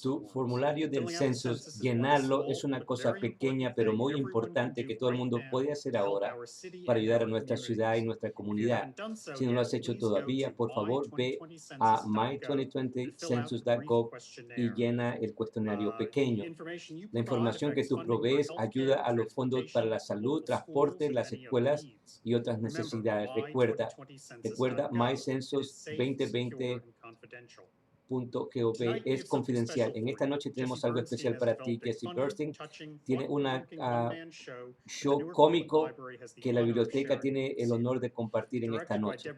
Tu formulario del census, llenarlo es una cosa pequeña pero muy importante que todo el mundo puede hacer ahora para ayudar a nuestra ciudad y nuestra comunidad. Si no lo has hecho todavía, por favor, ve a my2020census.gov y llena el cuestionario pequeño. La información que tú provees ayuda a los fondos para la salud, transporte, las escuelas y otras necesidades. Recuerda, mycensus2020.gov es confidencial. En esta noche tenemos algo especial para ti. Jesse Bernstein tiene una show cómico que la biblioteca tiene el honor de compartir en esta noche.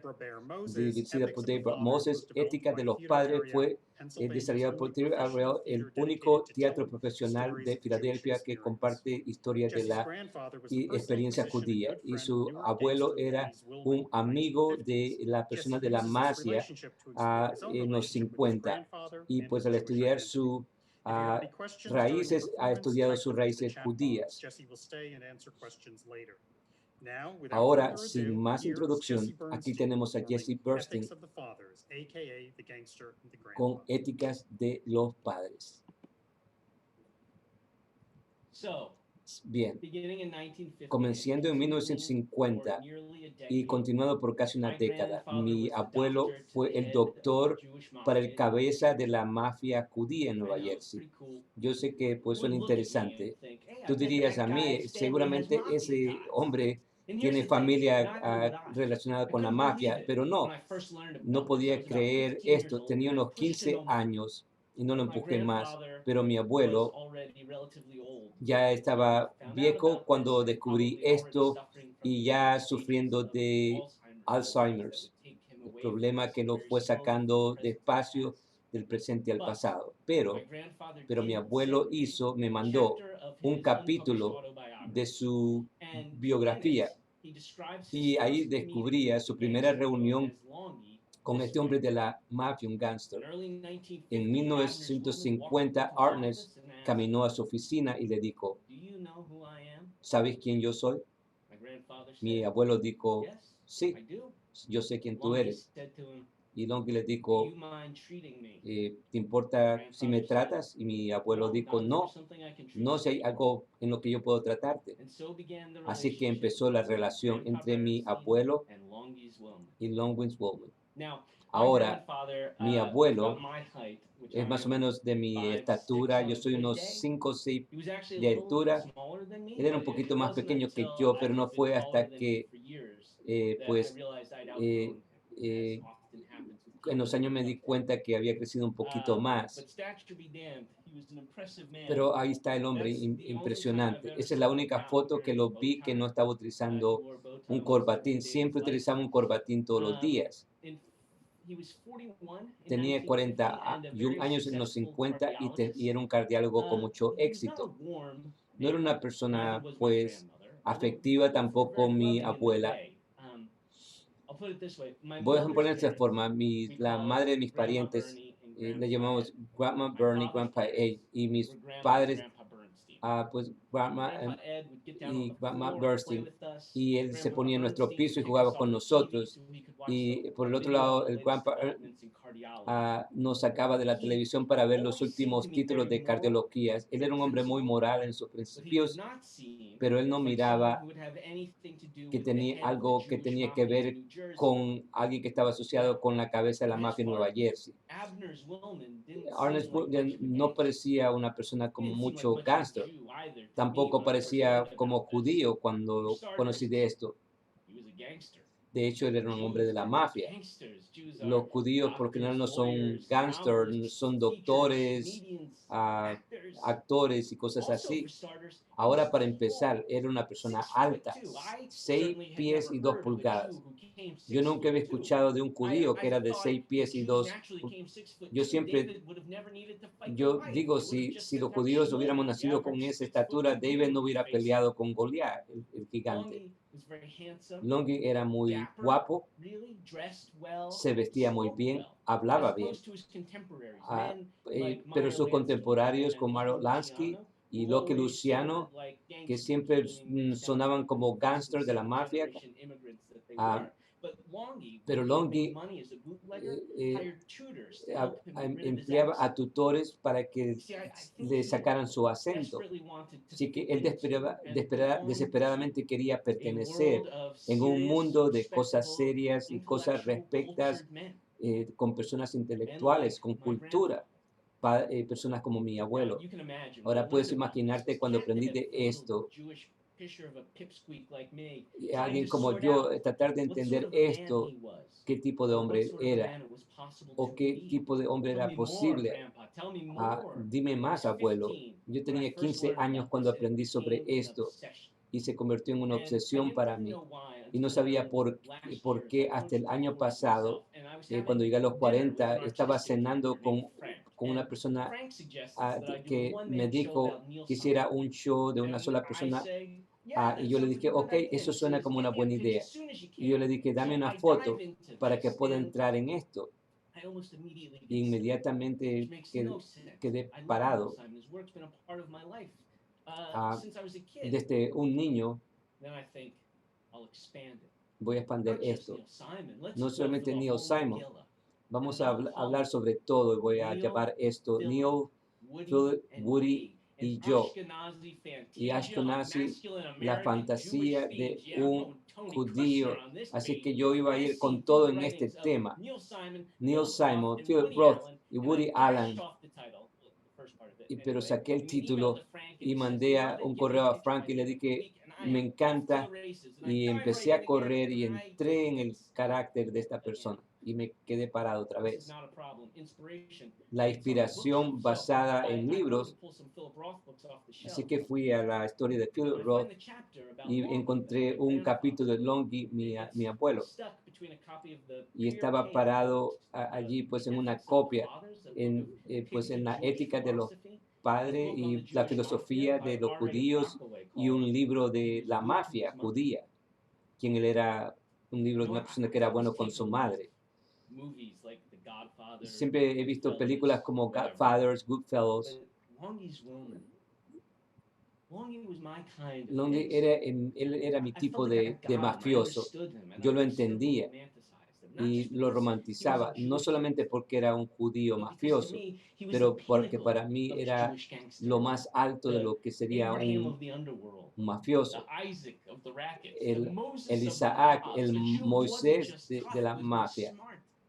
Dirigida por Deborah Moses, Ética de los Padres fue desarrollado por Terry Arrell, el único teatro profesional de Filadelfia que comparte historias de la experiencia judía. Y su abuelo era un amigo de la persona de la mafia en los 50. Y pues al estudiar sus raíces, ha estudiado sus raíces judías. Ahora, sin más introducción, aquí tenemos a Jesse Bernstein con Éticas de los Padres. Bien, comenzando en 1950 y continuado por casi una década, mi abuelo fue el doctor para el cabeza de la mafia judía en Nueva Jersey. Yo sé que pues suena interesante. Tú dirías a mí, seguramente ese hombre tiene familia relacionada con la mafia, pero no podía creer esto. Tenía unos 15 años y no lo empujé más, pero mi abuelo ya estaba viejo cuando descubrí esto y ya sufriendo de Alzheimer's, el problema que lo fue sacando despacio del presente al pasado. Pero mi abuelo me mandó un capítulo de su biografía y ahí descubría su primera reunión con este hombre de la mafia, un gángster. En 1950, Arnes caminó a su oficina y le dijo, ¿sabes quién yo soy? Mi abuelo dijo, sí, yo sé quién tú eres. Y Longy le dijo, ¿te importa si me tratas? Y mi abuelo dijo, no sé, hay algo en lo que yo puedo tratarte. Así que empezó la relación entre mi abuelo y Longwins Wellman. Ahora, mi abuelo es más o menos de mi estatura, yo soy unos 5 o 6 de altura. Él era un poquito más pequeño que yo, pero no fue hasta que, en los años me di cuenta que había crecido un poquito más. Pero ahí está el hombre impresionante. Esa es la única foto que lo vi que no estaba utilizando un corbatín. Siempre utilizaba un corbatín todos los días. Tenía 41 años en los 50 y era un cardiólogo con mucho éxito. No era una persona, pues, afectiva tampoco mi abuela. Voy a poner de esta forma, la madre de mis parientes, le llamamos Grandma Bernie, Grandpa Ed, y mis padres, pues Grandma y Grandma Bernstein, y él se ponía en nuestro piso y jugaba con nosotros. Y por el otro lado, el Grandpa nos sacaba de la televisión para ver los últimos títulos de cardiología. Él era un hombre muy moral en sus principios, pero él no miraba que tenía algo que tenía que ver con alguien que estaba asociado con la cabeza de la mafia en Nueva Jersey. Ernest Woodland no parecía una persona como mucho gángster, tampoco parecía como judío cuando conocí de esto. De hecho, él era un hombre de la mafia. Los judíos por lo general no son gángsters, son doctores, actores y cosas así. Ahora, para empezar, era una persona alta, 6 pies y 2 pulgadas. Yo nunca había escuchado de un judío que era de 6 pies y 2 pulgadas. Yo digo, si los judíos hubiéramos nacido con esa estatura, David no hubiera peleado con Goliat, el gigante. Longy era muy guapo, se vestía muy bien, hablaba bien. Pero sus contemporáneos como Mario Lansky y Lucky Luciano, que siempre sonaban como gángsters de la mafia, Pero Longi empleaba a tutores para que le sacaran su acento. Así que él desesperadamente quería pertenecer en un mundo de cosas serias y cosas respectas con personas intelectuales, con cultura, personas como mi abuelo. Ahora puedes imaginarte cuando aprendí de esto, y alguien como yo, tratar de entender esto, qué tipo de hombre era o qué tipo de hombre era posible. Dime más, abuelo. Yo tenía 15 años cuando aprendí sobre esto y se convirtió en una obsesión para mí. Y no sabía por qué hasta el año pasado, cuando llegué a los 40, estaba cenando con una persona que me dijo que hiciera un show de una sola persona. Y yo le dije, ok, eso suena como una buena idea. Y yo le dije, dame una foto para que pueda entrar en esto. Y inmediatamente quedé parado. Desde un niño voy a expandir esto. No solamente Neil Simon. Vamos a hablar sobre todo y voy a llamar esto Neil, Philip, Woody y yo. Y Ashkenazi, la fantasía de un judío. Así que yo iba a ir con todo en este tema. Neil Simon, Philip Roth y Woody Allen. Pero saqué el título y mandé un correo a Frank y le dije, me encanta, y empecé a correr y entré en el carácter de esta persona y me quedé parado otra vez. La inspiración basada en libros, así que fui a la historia de Philip Roth y encontré un capítulo de Longi, mi abuelo, y estaba parado allí pues en una copia, pues en la ética de los padres y la filosofía de los judíos y un libro de la mafia judía, quien él era, un libro de una persona que era bueno con su madre. Siempre he visto películas como Godfathers, Goodfellas. Longi él era mi tipo de mafioso. Yo lo entendía y lo romantizaba, no solamente porque era un judío mafioso, pero porque para mí era lo más alto de lo que sería un mafioso. El Isaac, el Moisés de la mafia.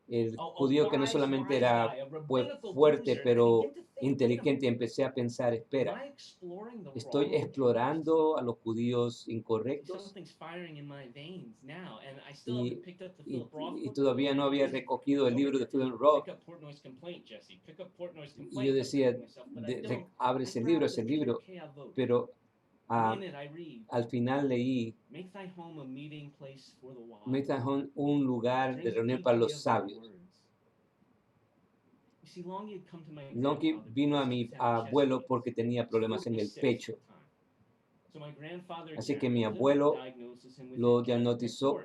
El judío que no solamente era fuerte, pero inteligente. Empecé a pensar, espera, ¿estoy explorando a los judíos incorrectos? Y todavía no había recogido el libro de Philip Roth. Y yo decía, abre ese libro, pero al final leí, Make thy home un lugar de reunión para los sabios. Longi vino a mi abuelo porque tenía problemas en el pecho. Así que mi abuelo lo diagnosticó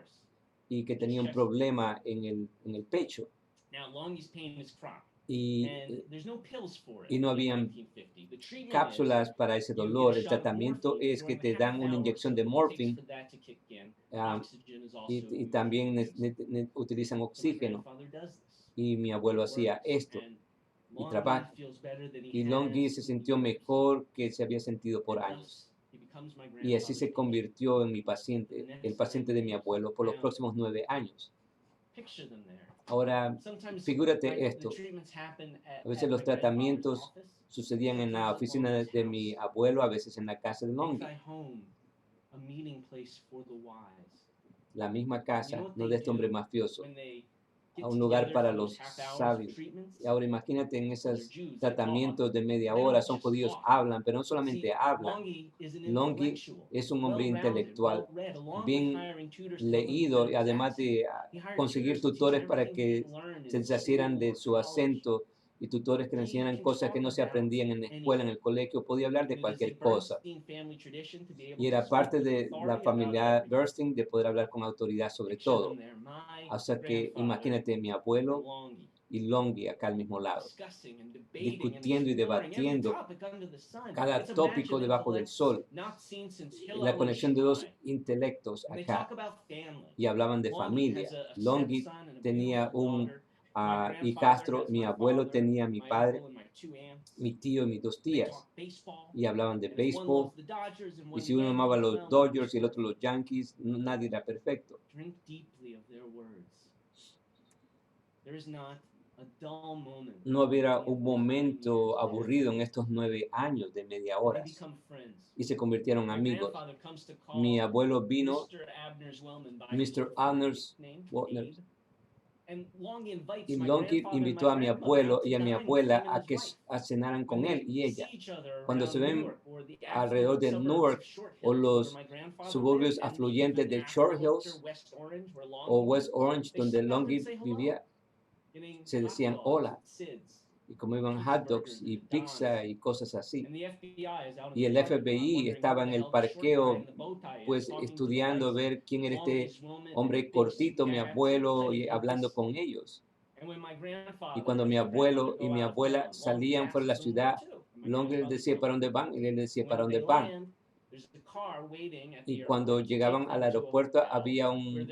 y que tenía un problema en el pecho. Y no habían cápsulas para ese dolor. El tratamiento es que te dan una inyección de morfina y también utilizan oxígeno. Y mi abuelo hacía esto y trabaja. Y Longi se sintió mejor que se había sentido por años. Y así se convirtió en mi paciente, el paciente de mi abuelo, por los próximos 9 años. Ahora, figúrate esto. A veces los tratamientos sucedían en la oficina de mi abuelo, a veces en la casa de Longi. La misma casa, no de este hombre mafioso, a un lugar para los sabios. Y ahora imagínate en esos tratamientos de media hora, son judíos, hablan, pero no solamente hablan. Longi es un hombre intelectual, bien leído, y además de conseguir tutores para que se deshacieran de su acento y tutores que le enseñaran cosas que no se aprendían en la escuela, en el colegio, podía hablar de cualquier cosa. Y era parte de la familia Bernstein de poder hablar con autoridad sobre todo. O sea que imagínate, mi abuelo y Longi acá al mismo lado, discutiendo y debatiendo cada tópico debajo del sol, la conexión de dos intelectos acá, y hablaban de familia. Longi tenía un hijastro, mi abuelo tenía a mi padre, mi tío y mis dos tías, y hablaban de béisbol, y si uno amaba los Dodgers y el otro los Yankees, nadie era perfecto. No hubiera un momento aburrido en estos 9 años de media hora, y se convirtieron amigos. Mi abuelo vino, Mr. Abner Waldner, y Longi invitó a mi abuelo y a mi abuela a cenaran con él y ella. Cuando se ven alrededor de Newark o los suburbios afluyentes de Short Hills o West Orange, donde Longi vivía, se decían hola, y comían hot dogs y pizza y cosas así. Y el FBI estaba en el parqueo, pues estudiando ver quién era este hombre cortito, mi abuelo, y hablando con ellos. Y cuando mi abuelo y mi abuela salían fuera de la ciudad, Longi les decía para dónde van y él decía para dónde van. Y cuando llegaban al aeropuerto había un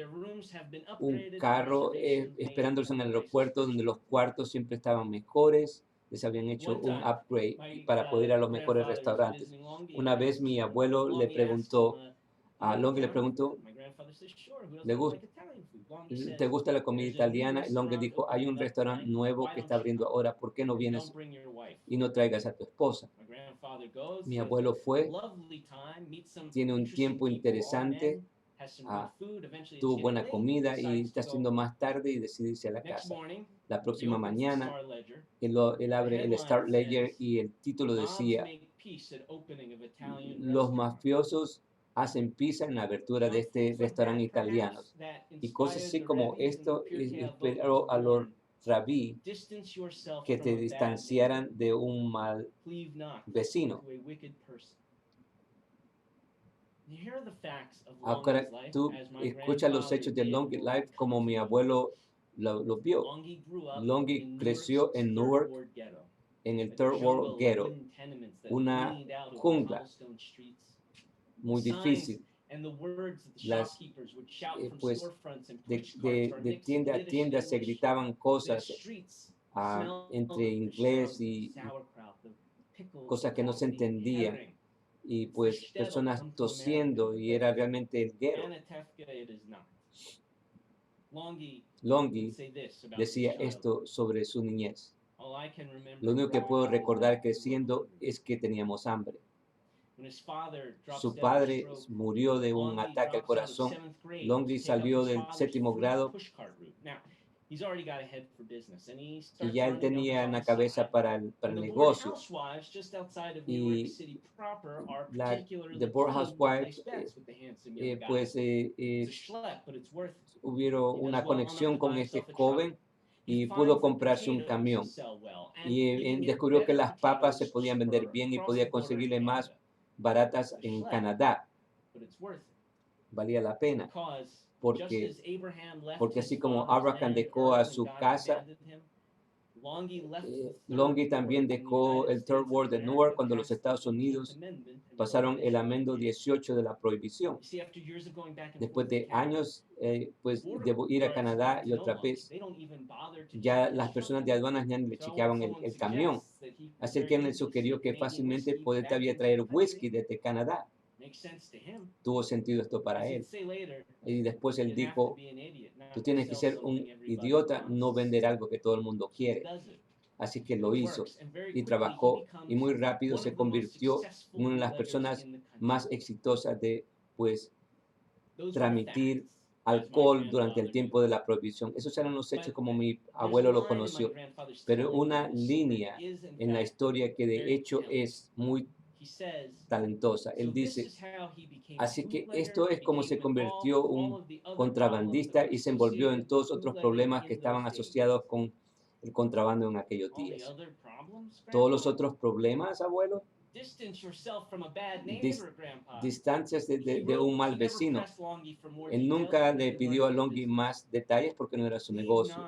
carro esperándolos en el aeropuerto, donde los cuartos siempre estaban mejores, les habían hecho un upgrade para poder ir a los mejores restaurantes. Una vez mi abuelo le preguntó, a Longi le preguntó, ¿te gusta la comida italiana? Y Longi dijo, hay un restaurante nuevo que está abriendo ahora, ¿por qué no vienes y no traigas a tu esposa? Mi abuelo fue, tiene un tiempo interesante, tuvo buena comida y está haciendo más tarde y decide irse a la casa. La próxima mañana, él abre el Star Ledger y el título decía, los mafiosos hacen pizza en la abertura de este restaurante italiano. Y cosas así como esto inspiró a los rabí que te distanciaran de un mal vecino. Ahora tú escuchas los hechos de Longi Life como mi abuelo lo vio. Longi creció en Newark, en el Third World Ghetto, una jungla muy difícil. Las, pues, de tienda a tienda se gritaban cosas entre inglés y cosas que no se entendían. Y pues personas tosiendo y era realmente el ghetto. Longi decía esto sobre su niñez. Lo único que puedo recordar creciendo es que teníamos hambre. Su padre murió de un ataque al corazón. Longi salió del 7º grado y ya él tenía una cabeza para el negocio. Y the Board Housewives, pues hubo una conexión con este joven y pudo comprarse un camión. Y descubrió que las papas se podían vender bien y podía conseguirle más baratas en Canadá. Valía la pena. Porque así como Abraham dejó a su casa, Longi también dejó el Third World de Newark cuando los Estados Unidos pasaron el amendo 18 de la prohibición. Después de años, pues debo ir a Canadá y otra vez, ya las personas de aduanas ya le chequeaban el camión. Así que él le sugirió que fácilmente podía traer whisky desde Canadá. Tuvo sentido esto para él. Y después él dijo, tú tienes que ser un idiota, no vender algo que todo el mundo quiere. Así que lo hizo y trabajó y muy rápido se convirtió en una de las personas más exitosas de, pues, transmitir alcohol durante el tiempo de la prohibición. Esos eran los hechos como mi abuelo lo conoció. Pero una línea en la historia que de hecho es muy talentosa. Él dice, así que esto es como se convirtió un contrabandista y se envolvió en todos otros problemas que estaban asociados con el contrabando en aquellos días. Todos los otros problemas, abuelo, distancias de un mal vecino. Él nunca le pidió a Longi más detalles porque no era su negocio.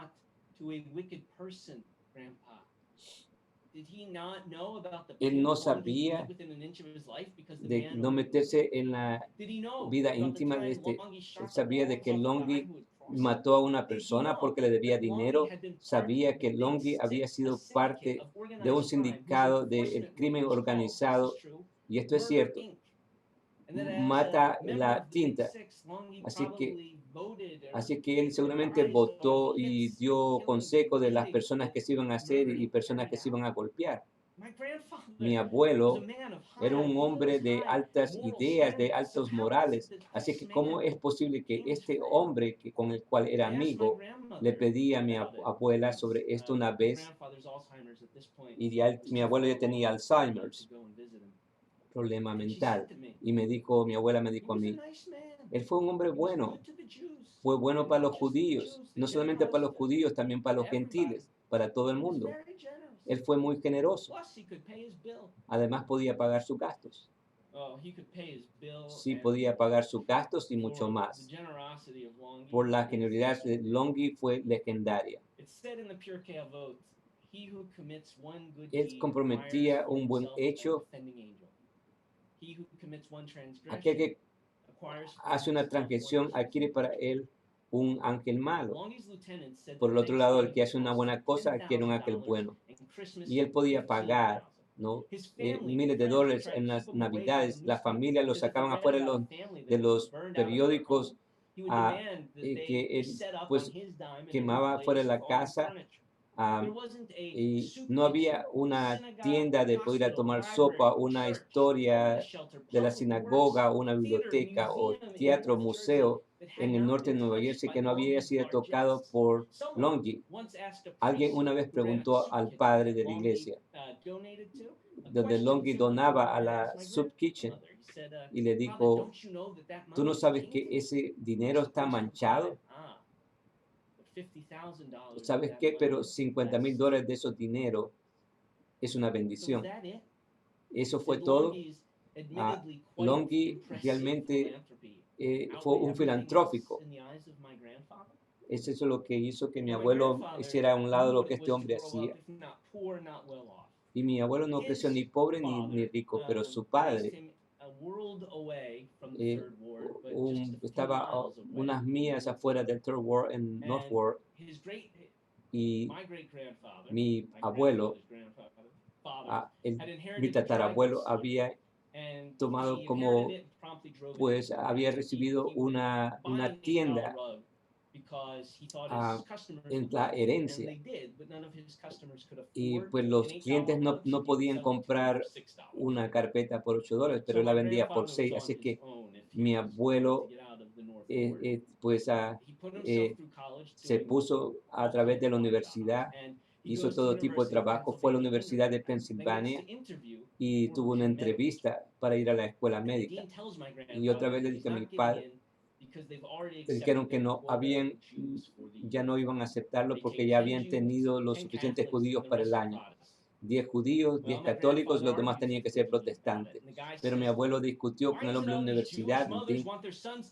Él no sabía de no meterse en la vida íntima de este. Él sabía de que Longi mató a una persona porque le debía dinero. Sabía que Longi había sido parte de un sindicato del crimen organizado. Y esto es cierto. Mata la tinta. Así que él seguramente votó y dio consejo de las personas que se iban a hacer y personas que se iban a golpear. Mi abuelo era un hombre de altas ideas, de altos morales. Así que, ¿cómo es posible que este hombre con el cual era amigo le pedía a mi abuela sobre esto una vez? Y mi abuelo ya tenía Alzheimer's, problema mental. Y mi abuela me dijo a mí, él fue un hombre bueno, fue bueno para los judíos, no solamente para los judíos, también para los gentiles, para todo el mundo. Él fue muy generoso. Además podía pagar sus gastos. Sí, podía pagar sus gastos y mucho más. Por la generosidad de Longi fue legendaria. Él comprometía un buen hecho. Aquel que hace una transgresión adquiere para él un ángel malo. Por el otro lado, el que hace una buena cosa adquiere un ángel bueno. Y él podía pagar, ¿no? Miles de dólares en las navidades. La familia lo sacaban afuera de los periódicos que él pues quemaba fuera de la casa. Y no había una tienda de poder ir a tomar sopa, una historia de la sinagoga, una biblioteca o teatro, museo en el norte de Nueva Jersey que no había sido tocado por Longi. Alguien una vez preguntó al padre de la iglesia, donde Longi donaba a la Soup Kitchen, y le dijo, ¿tú no sabes que ese dinero está manchado? ¿Sabes qué? Pero $50,000 de esos dinero es una bendición. Eso fue todo. Longi realmente fue un filantrópico. Eso es lo que hizo que mi abuelo hiciera a un lado lo que este hombre hacía. Y mi abuelo no creció ni pobre ni rico, pero su padre estaba a unas millas afuera del Third Ward en North Ward. Y mi abuelo, mi tatarabuelo había tomado como, pues había recibido una tienda en la herencia. Y pues los clientes no podían comprar una carpeta por $8, pero él la vendía por 6. Así que mi abuelo se puso a través de la universidad, hizo todo tipo de trabajo, fue a la Universidad de Pensilvania y tuvo una entrevista para ir a la escuela médica. Y otra vez le dije a mi padre, dijeron que ya no iban a aceptarlo porque ya habían tenido los suficientes judíos para el año. 10 judíos, 10 católicos, los demás tenían que ser protestantes. Pero mi abuelo discutió con el hombre de la universidad,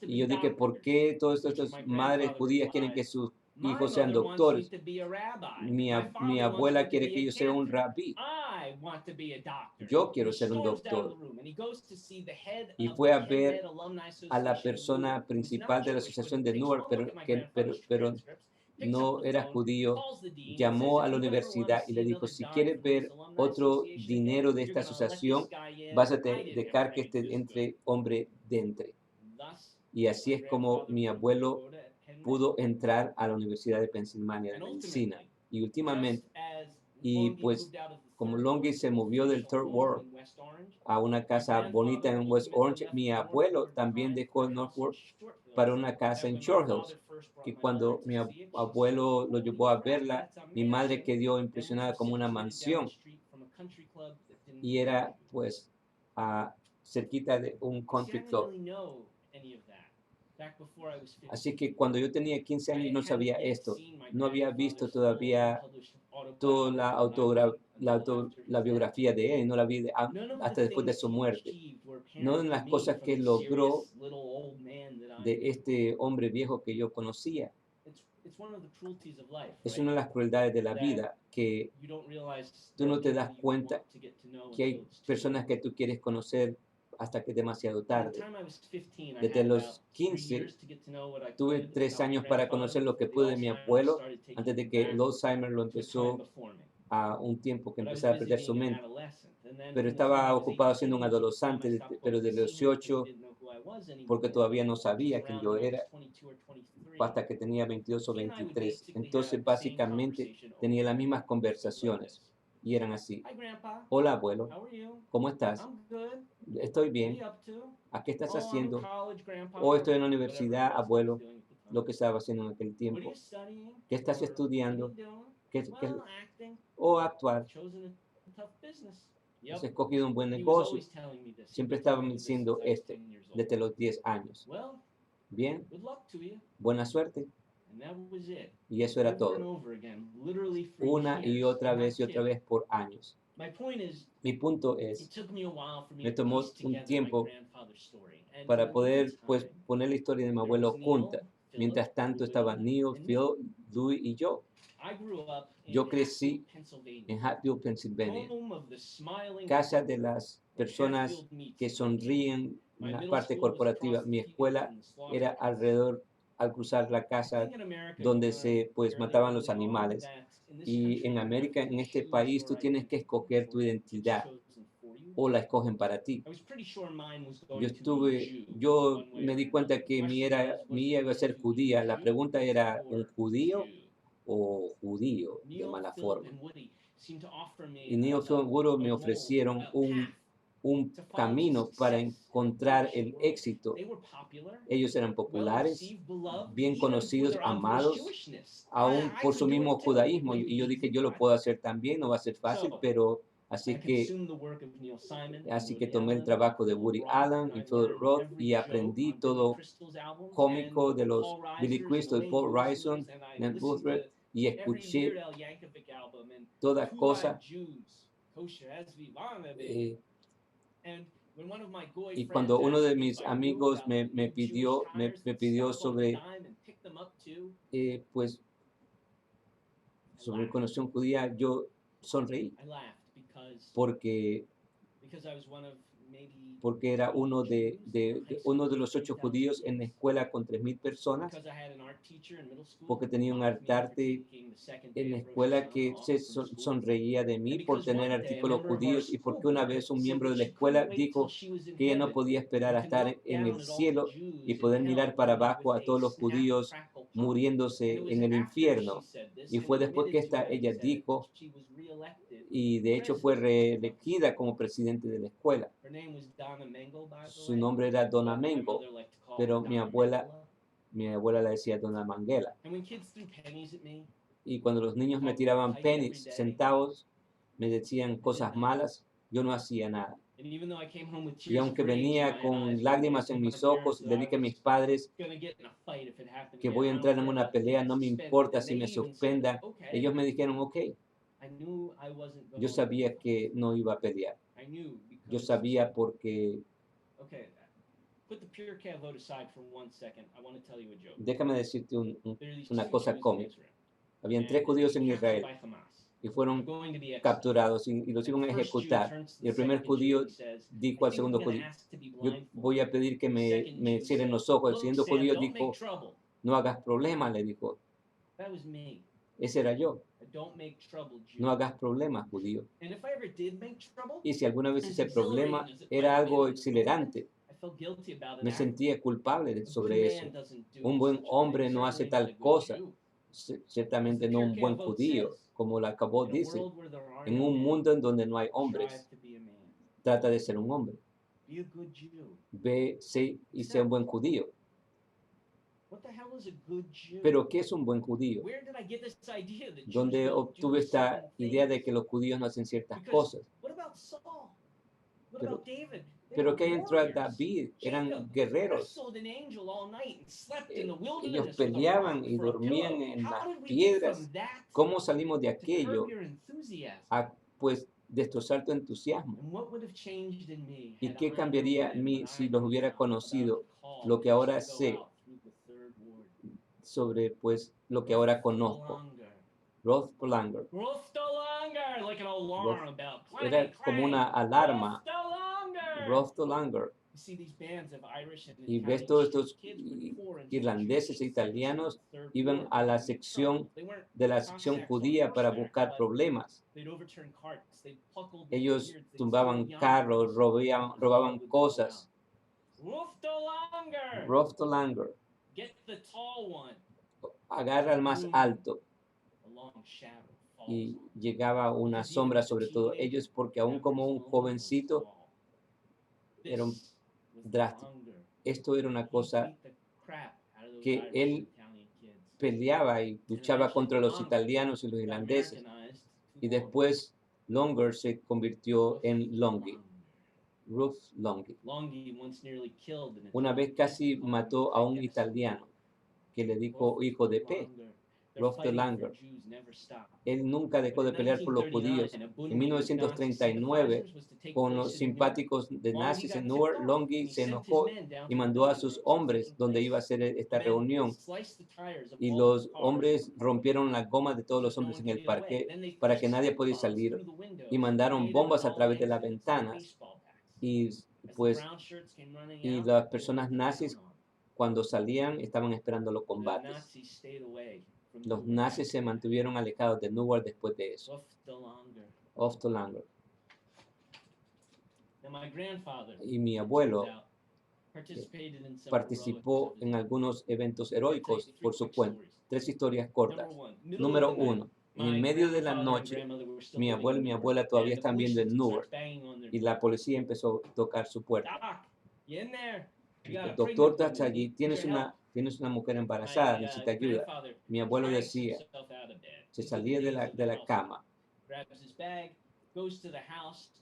y yo dije, ¿por qué todas estas madres judías quieren que sus hijos sean doctores? Mi abuela quiere que yo sea un rabí. Yo quiero ser un doctor. Y fue a ver a la persona principal de la asociación de Newark, pero no era judío. Llamó a la universidad y le dijo, si quieres ver otro dinero de esta asociación, vas a dejar que entre hombre dentro. Y así es como mi abuelo pudo entrar a la Universidad de Pensilvania de Medicina. Y últimamente, pues como Longi se movió del Third Ward a una casa bonita en West Orange, mi abuelo también dejó North Ward para una casa en Short Hills, que cuando mi abuelo lo llevó a verla, mi madre quedó impresionada como una mansión, y era pues cerquita de un country club. Así que cuando yo tenía 15 años no sabía esto, no había visto todavía toda la biografía de él, no la vi hasta después de su muerte. No en las cosas que logró de este hombre viejo que yo conocía. Es una de las crueldades de la vida, que tú no te das cuenta que hay personas que tú quieres conocer hasta que es demasiado tarde. Desde los 15, tuve 3 años para conocer lo que pude de mi abuelo antes de que el Alzheimer lo empezó a un tiempo que empezara a perder su mente. Pero estaba ocupado siendo un adolescente, pero de los 18, porque todavía no sabía quién yo era, hasta que tenía 22 o 23. Entonces, básicamente, tenía las mismas conversaciones y eran así. Hola, abuelo, ¿cómo estás? Estoy bien. ¿A qué estás haciendo? Oh, estoy en la universidad, abuelo, lo que estaba haciendo en aquel tiempo. ¿Qué estás estudiando? Oh, actuar. Has escogido un buen negocio. Siempre estaba diciendo esto desde los 10 años. Bien, buena suerte. Y eso era todo. Una y otra vez por años. Mi punto es, me tomó un tiempo para poder poner la historia de mi abuelo junta. Mientras tanto estaba Neil, Phil, Louis y yo. Yo crecí en Hatfield, Pennsylvania, casa de las personas que sonríen en la parte corporativa. Mi escuela era alrededor, al cruzar la casa donde se mataban los animales. Y en América, en este país, tú tienes que escoger tu identidad o la escogen para ti. Yo me di cuenta que mi hija iba a ser judía. La pregunta era, ¿un judío o judío de mala forma? Y Neil y Woodrow me ofrecieron un camino para encontrar el éxito. Ellos eran populares, bien conocidos, amados, aún por su mismo judaísmo. Y yo dije, yo lo puedo hacer también, no va a ser fácil, pero así que tomé el trabajo de Woody Allen y Phil Roth y aprendí todo cómico de los Billy Crystal, Paul Ryson, Nat Boothred, y escuché toda cosa. Y cuando uno de mis amigos me pidió sobre sobre conexión judía, yo sonreí porque era uno de los 8 judíos en la escuela con 3,000 personas, porque tenía un arte en la escuela que se sonreía de mí por tener artículos judíos, y porque una vez un miembro de la escuela dijo que ella no podía esperar a estar en el cielo y poder mirar para abajo a todos los judíos muriéndose en el infierno. Y fue después que ella dijo, y de hecho fue reelegida como presidente de la escuela. Su nombre era Donna Mengo, pero mi abuela la decía Donna Manguela. Y cuando los niños me tiraban pennies, centavos, me decían cosas malas, yo no hacía nada. Y aunque venía con lágrimas en mis ojos, le dije a mis padres que voy a entrar en una pelea, no me importa si me suspendan. Ellos me dijeron, ok. Yo sabía que no iba a pelear. Yo sabía porque... Déjame decirte una cosa cómica. Habían 3 judíos en Israel y fueron capturados y los iban a ejecutar. Y el primer judío dijo al segundo judío, yo voy a pedir que me cierren los ojos. El segundo judío dijo, no hagas problema, le dijo. Ese era yo. No hagas problemas, judío. Y si alguna vez ese problema era algo exhilarante, me sentía culpable sobre eso. Un buen hombre no hace tal cosa. Ciertamente no un buen judío, como la Cabot dice. En un mundo en donde no hay hombres, trata de ser un hombre. Ve, sé y sea un buen judío. Pero ¿qué es un buen judío? ¿Dónde obtuve esta idea de que los judíos no hacen ciertas cosas? Pero ¿qué entró a David? Eran guerreros. Ellos peleaban y dormían en las piedras. ¿Cómo salimos de aquello a destrozar tu entusiasmo? ¿Y qué cambiaría en mí si los hubiera conocido? Lo que ahora sé sobre pues lo que ahora conozco. Rolf Langer. Era como una alarma. Rolf Langer. Y ves todos estos irlandeses e italianos iban a la sección de la sección judía para buscar problemas. Ellos tumbaban carros, robaban cosas. Rolf Langer. Agarra al más alto. Y llegaba una sombra sobre todo ellos, porque aún como un jovencito era drástico. Esto era una cosa que él peleaba y luchaba contra los italianos y los irlandeses. Y después Langer se convirtió en Longy. Rolf Longy. Una vez casi mató a un italiano que le dijo hijo de P. Rolf Langer. Él nunca dejó de pelear por los judíos. En 1939, con los simpáticos de nazis en Newark, Longy se enojó y mandó a sus hombres donde iba a ser esta reunión. Y los hombres rompieron las gomas de todos los hombres en el parque para que nadie pudiera salir. Y mandaron bombas a través de las ventanas. Y pues, y las personas nazis, cuando salían, estaban esperando los combates. Los nazis se mantuvieron alejados de Newark después de eso. Rolf Langer. Y mi abuelo participó en algunos eventos heroicos por su cuenta. 3 historias cortas. Número 1. En el medio de la noche, mi abuelo y mi abuela todavía están viendo en Newark y la policía empezó a tocar su puerta. El doctor, estás allí, tienes una mujer embarazada, necesita ayuda. Mi abuelo decía, se salía de la cama,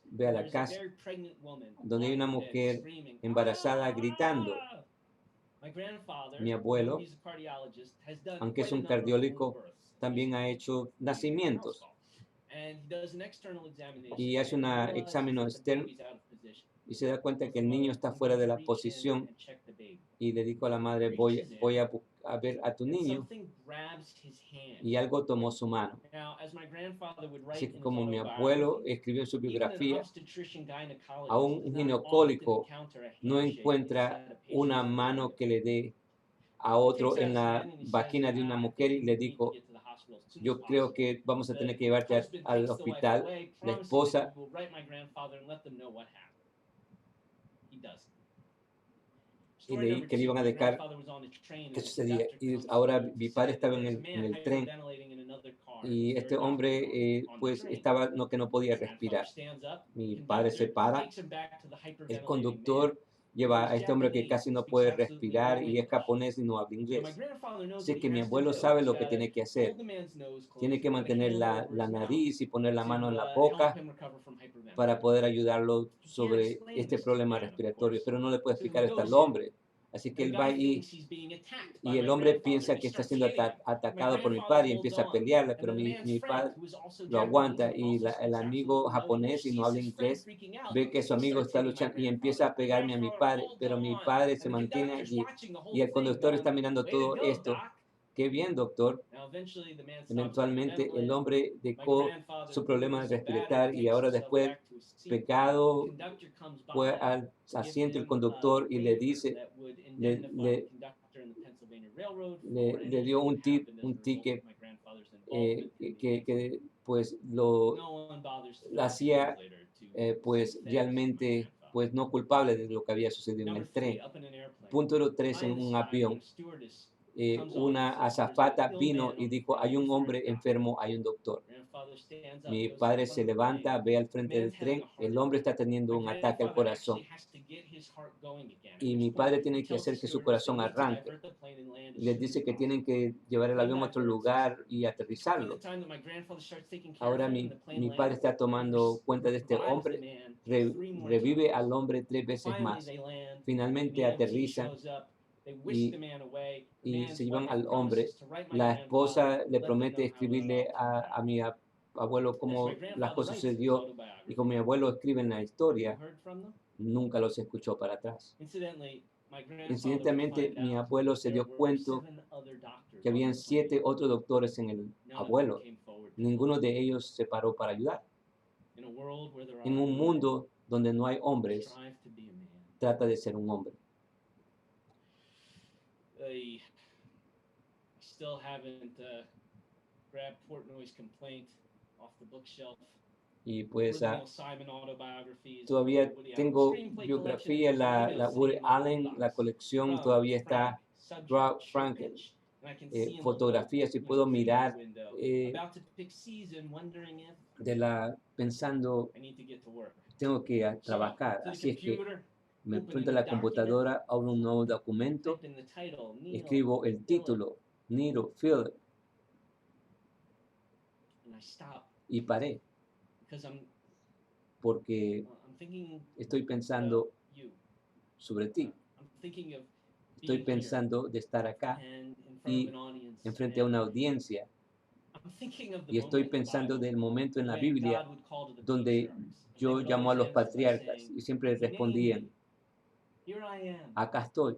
ve a la casa donde hay una mujer embarazada gritando. Mi abuelo, aunque es un cardiólogo, también ha hecho nacimientos y hace un examen externo y se da cuenta que el niño está fuera de la posición y le dijo a la madre, voy a ver a tu niño, y algo tomó su mano. Así que como mi abuelo escribió en su biografía, a un ginecólogo no encuentra una mano que le dé a otro en la vagina de una mujer y le dijo, yo creo que vamos a tener que llevarte al hospital. La esposa y leí que le iban a dejar qué sucedía. Y ahora mi padre estaba en el tren y este hombre pues estaba que no podía respirar. Mi padre se para, el conductor lleva a este hombre que casi no puede respirar y es japonés y no habla inglés. Así que mi abuelo sabe lo que tiene que hacer. Tiene que mantener la nariz y poner la mano en la boca para poder ayudarlo sobre este problema respiratorio, pero no le puede explicar esto al hombre. Así que él va y el hombre piensa que está siendo atacado por mi padre y empieza a pelearle, pero mi padre lo aguanta y el amigo japonés y no habla inglés ve que su amigo está luchando y empieza a pegarme a mi padre, pero mi padre se mantiene allí y el conductor está mirando todo esto. Qué bien, doctor. Eventualmente el hombre dejó su problema de respirar y ahora después pecado fue al asiento del conductor y le dice, le dio un ticket que pues lo hacía pues realmente pues no culpable de lo que había sucedido en el tren. Punto número 3, en un avión. Una azafata vino y dijo, hay un hombre enfermo, hay un doctor. Mi padre se levanta, ve al frente del tren, el hombre está teniendo un ataque al corazón. Y mi padre tiene que hacer que su corazón arranque. Les dice que tienen que llevar el avión a otro lugar y aterrizarlo. Ahora mi padre está tomando cuenta de este hombre, revive al hombre 3 veces más. Finalmente aterrizan y se llevan al hombre. La esposa le promete escribirle a mi abuelo cómo las cosas sucedió y como mi abuelo escribe en la historia, nunca los escuchó para atrás. Incidentalmente, mi abuelo se dio cuenta que habían 7 otros doctores en el abuelo. Ninguno de ellos se paró para ayudar. En un mundo donde no hay hombres, trata de ser un hombre. I still haven't grabbed Portnoy's complaint off the bookshelf. Y pues Original Simon autobiographies, todavía Woody Allen tengo screenplay biografía, collection, and there's la videos Woody sitting in my Allen, box. la colección From todavía está, Frank, Frankel, pitch, and I can see him fotografías y looking puedo out the mirar window, about to pick season, wondering if pensando, I need to get to work. tengo que trabajar. To the Así es que computer, me open frente a a new la computadora, abro un nuevo documento, type in the title, Neil, escribo el título, Neil Philip, and I stop y paré, because porque I'm thinking estoy pensando you. sobre ti. I'm thinking of Estoy being pensando de estar acá here and in front y of an audience. enfrente a una audiencia. I'm thinking of the Y estoy moment in the pensando Bible del momento en la when Biblia God would call to the donde patriarchs, and they yo would llamo a always los answer by patriarcas saying, y siempre "Hineni, respondían, here I am." acá estoy.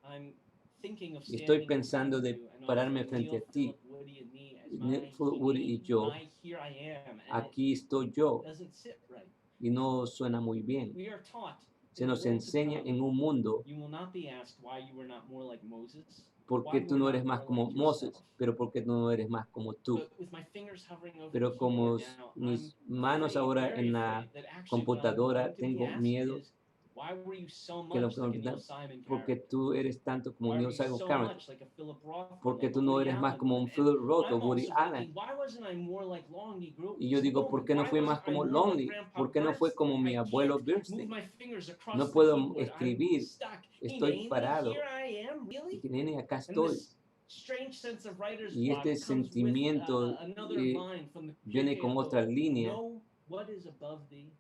I'm thinking of Y estoy standing in pensando front of de you and pararme offering frente a Neil, ti, Philip, Woody, and me as Neil, my Philip, Woody y hineni, yo, my here I am, and aquí estoy yo, it doesn't sit right. y no suena muy bien. We are taught Se in the nos world to enseña come, en un mundo you will not be asked why you were not more like Moses, porque why you tú were no not eres más more como like Moses, yourself. pero porque tú no eres más como tú. But with my fingers hovering over Pero the como keyboard now, mis I'm manos afraid, ahora very en la afraid, that actually what I'm computadora going to be tengo asked miedo is, why were you so que lo much like a Neil preguntan, Simon porque character? tú eres tanto como Why are Neil you Simon so Character, much like a Philip Roth one, porque like a tú no Woody eres más Allen como one? un And Philip Roth o I'm Woody also Allen. thinking, why wasn't I more like Lonnie Y yo digo, ¿por Sloman? qué no Why fui más wasn't I como more like Lonely? Grandpa ¿Por qué no fue como Bernstein? mi I abuelo can't move Bernstein? my fingers across No the puedo keyboard. I'm escribir, stuck. estoy Hineni, parado. here I am, really? Y nene, acá And estoy. this strange sense of writer's Y block este comes with sentimiento another line from the viene con Pirkei otra Avot. línea. Know what is above thee,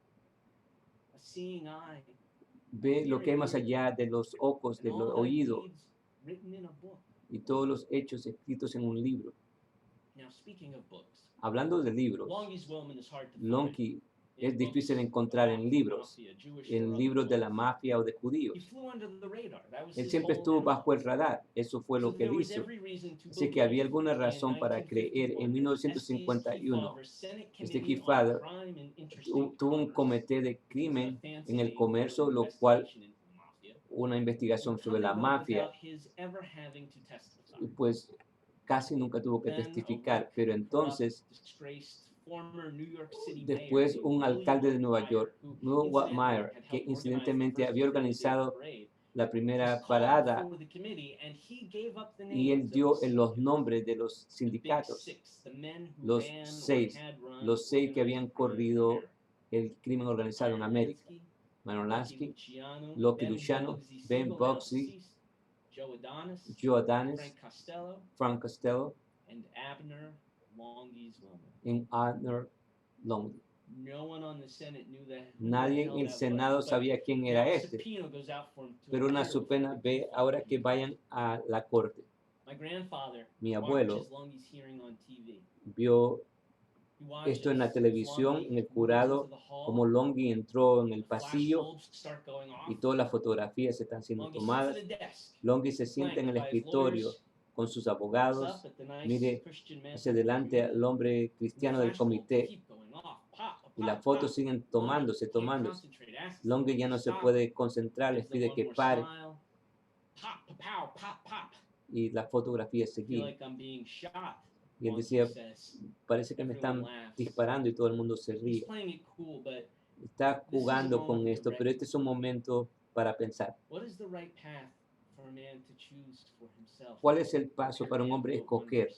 a seeing eye, Ve lo que hay más allá de los ojos, and del all thy oído, deeds written in a book. y todos los hechos escritos en un libro. Now, speaking of books, Hablando de libros, Longie's Woman is hard to find Lonky in es difícil de books encontrar about en the libros, mafia, Jewish or en libros de la otherwise. mafia o de He judíos. flew under the radar. That was Él his siempre whole estuvo MO. bajo el radar, eso fue So lo que there él was hizo. every reason to Así que había believe alguna in razón para creer en 1951, 1951. Senate Este Committee on Kefauver Crime and Interstate tuvo un Commerce, comité de which was a crimen fancy en el name for comercio, an lo cual investigation into the mafia, una investigación would sobre come la and vote mafia, without his ever having to testify. y pues casi nunca tuvo que Then a testificar, weak, pero corrupt, entonces disgraced former New York City mayor después named un William alcalde de Nueva Whitmire, York, who Will incidentally Whitmire, had que helped organize the incidentalmente first había Defender Day organizado parade, la was primera called parada, before the committee, and he gave up the y él names of dio the los nombres de los Big sindicatos, Six, the men who los ran or seis, had run los 6 que organized habían crime in corrido America. el crimen organizado en Myron América. Lansky, Myron Lucky Lansky, Luciano, Lucky Ben Luciano, Bugsy Ben Siegel, now Bugsy, deceased, Joe Adonis, Joe Adonis, Frank Costello, Frank Costello, and Abner Longie's Woman. en Abner Longy. No one on the Senate knew that Nadie en el Senado sabía quién era este, pero una subpena ve ahora que vayan a la corte. Mi abuelo vio esto en la televisión, en el jurado, como Longy entró en el pasillo y todas las fotografías están siendo tomadas. Longy se sienta en el escritorio con sus abogados, mire hacia adelante al hombre cristiano del comité y las fotos siguen tomándose. Longy ya no se puede concentrar, les pide que pare y las fotografías seguían. Y él decía, parece que me están disparando y todo el mundo se ríe. Está jugando con esto, pero este es un momento para pensar. ¿Cuál es el paso para un hombre escoger?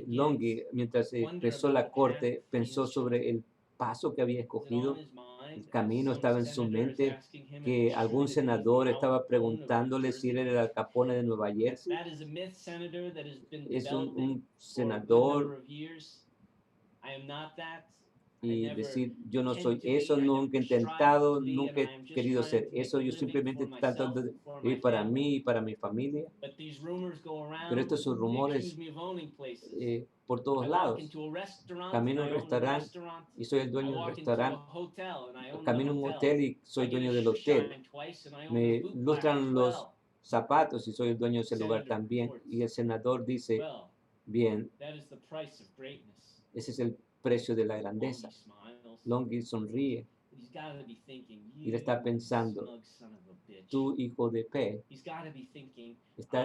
Longy, mientras empezó la corte, pensó sobre el paso que había escogido. El camino estaba en su mente, que algún senador estaba preguntándole si él era el Al Capone de Nueva Jersey. Es un senador. y decir, yo no soy eso, nunca he intentado, nunca he querido ser eso, yo simplemente tratando de vivir para mí y para mi familia. Pero estos son rumores por todos lados. Camino a un restaurante y soy el dueño del restaurante. Camino a un hotel y soy dueño del hotel. Me lustran los zapatos y soy el dueño de ese lugar también. Y el senador dice, bien, ese es el precio de la grandeza. Longi sonríe y le está pensando, tú hijo de P,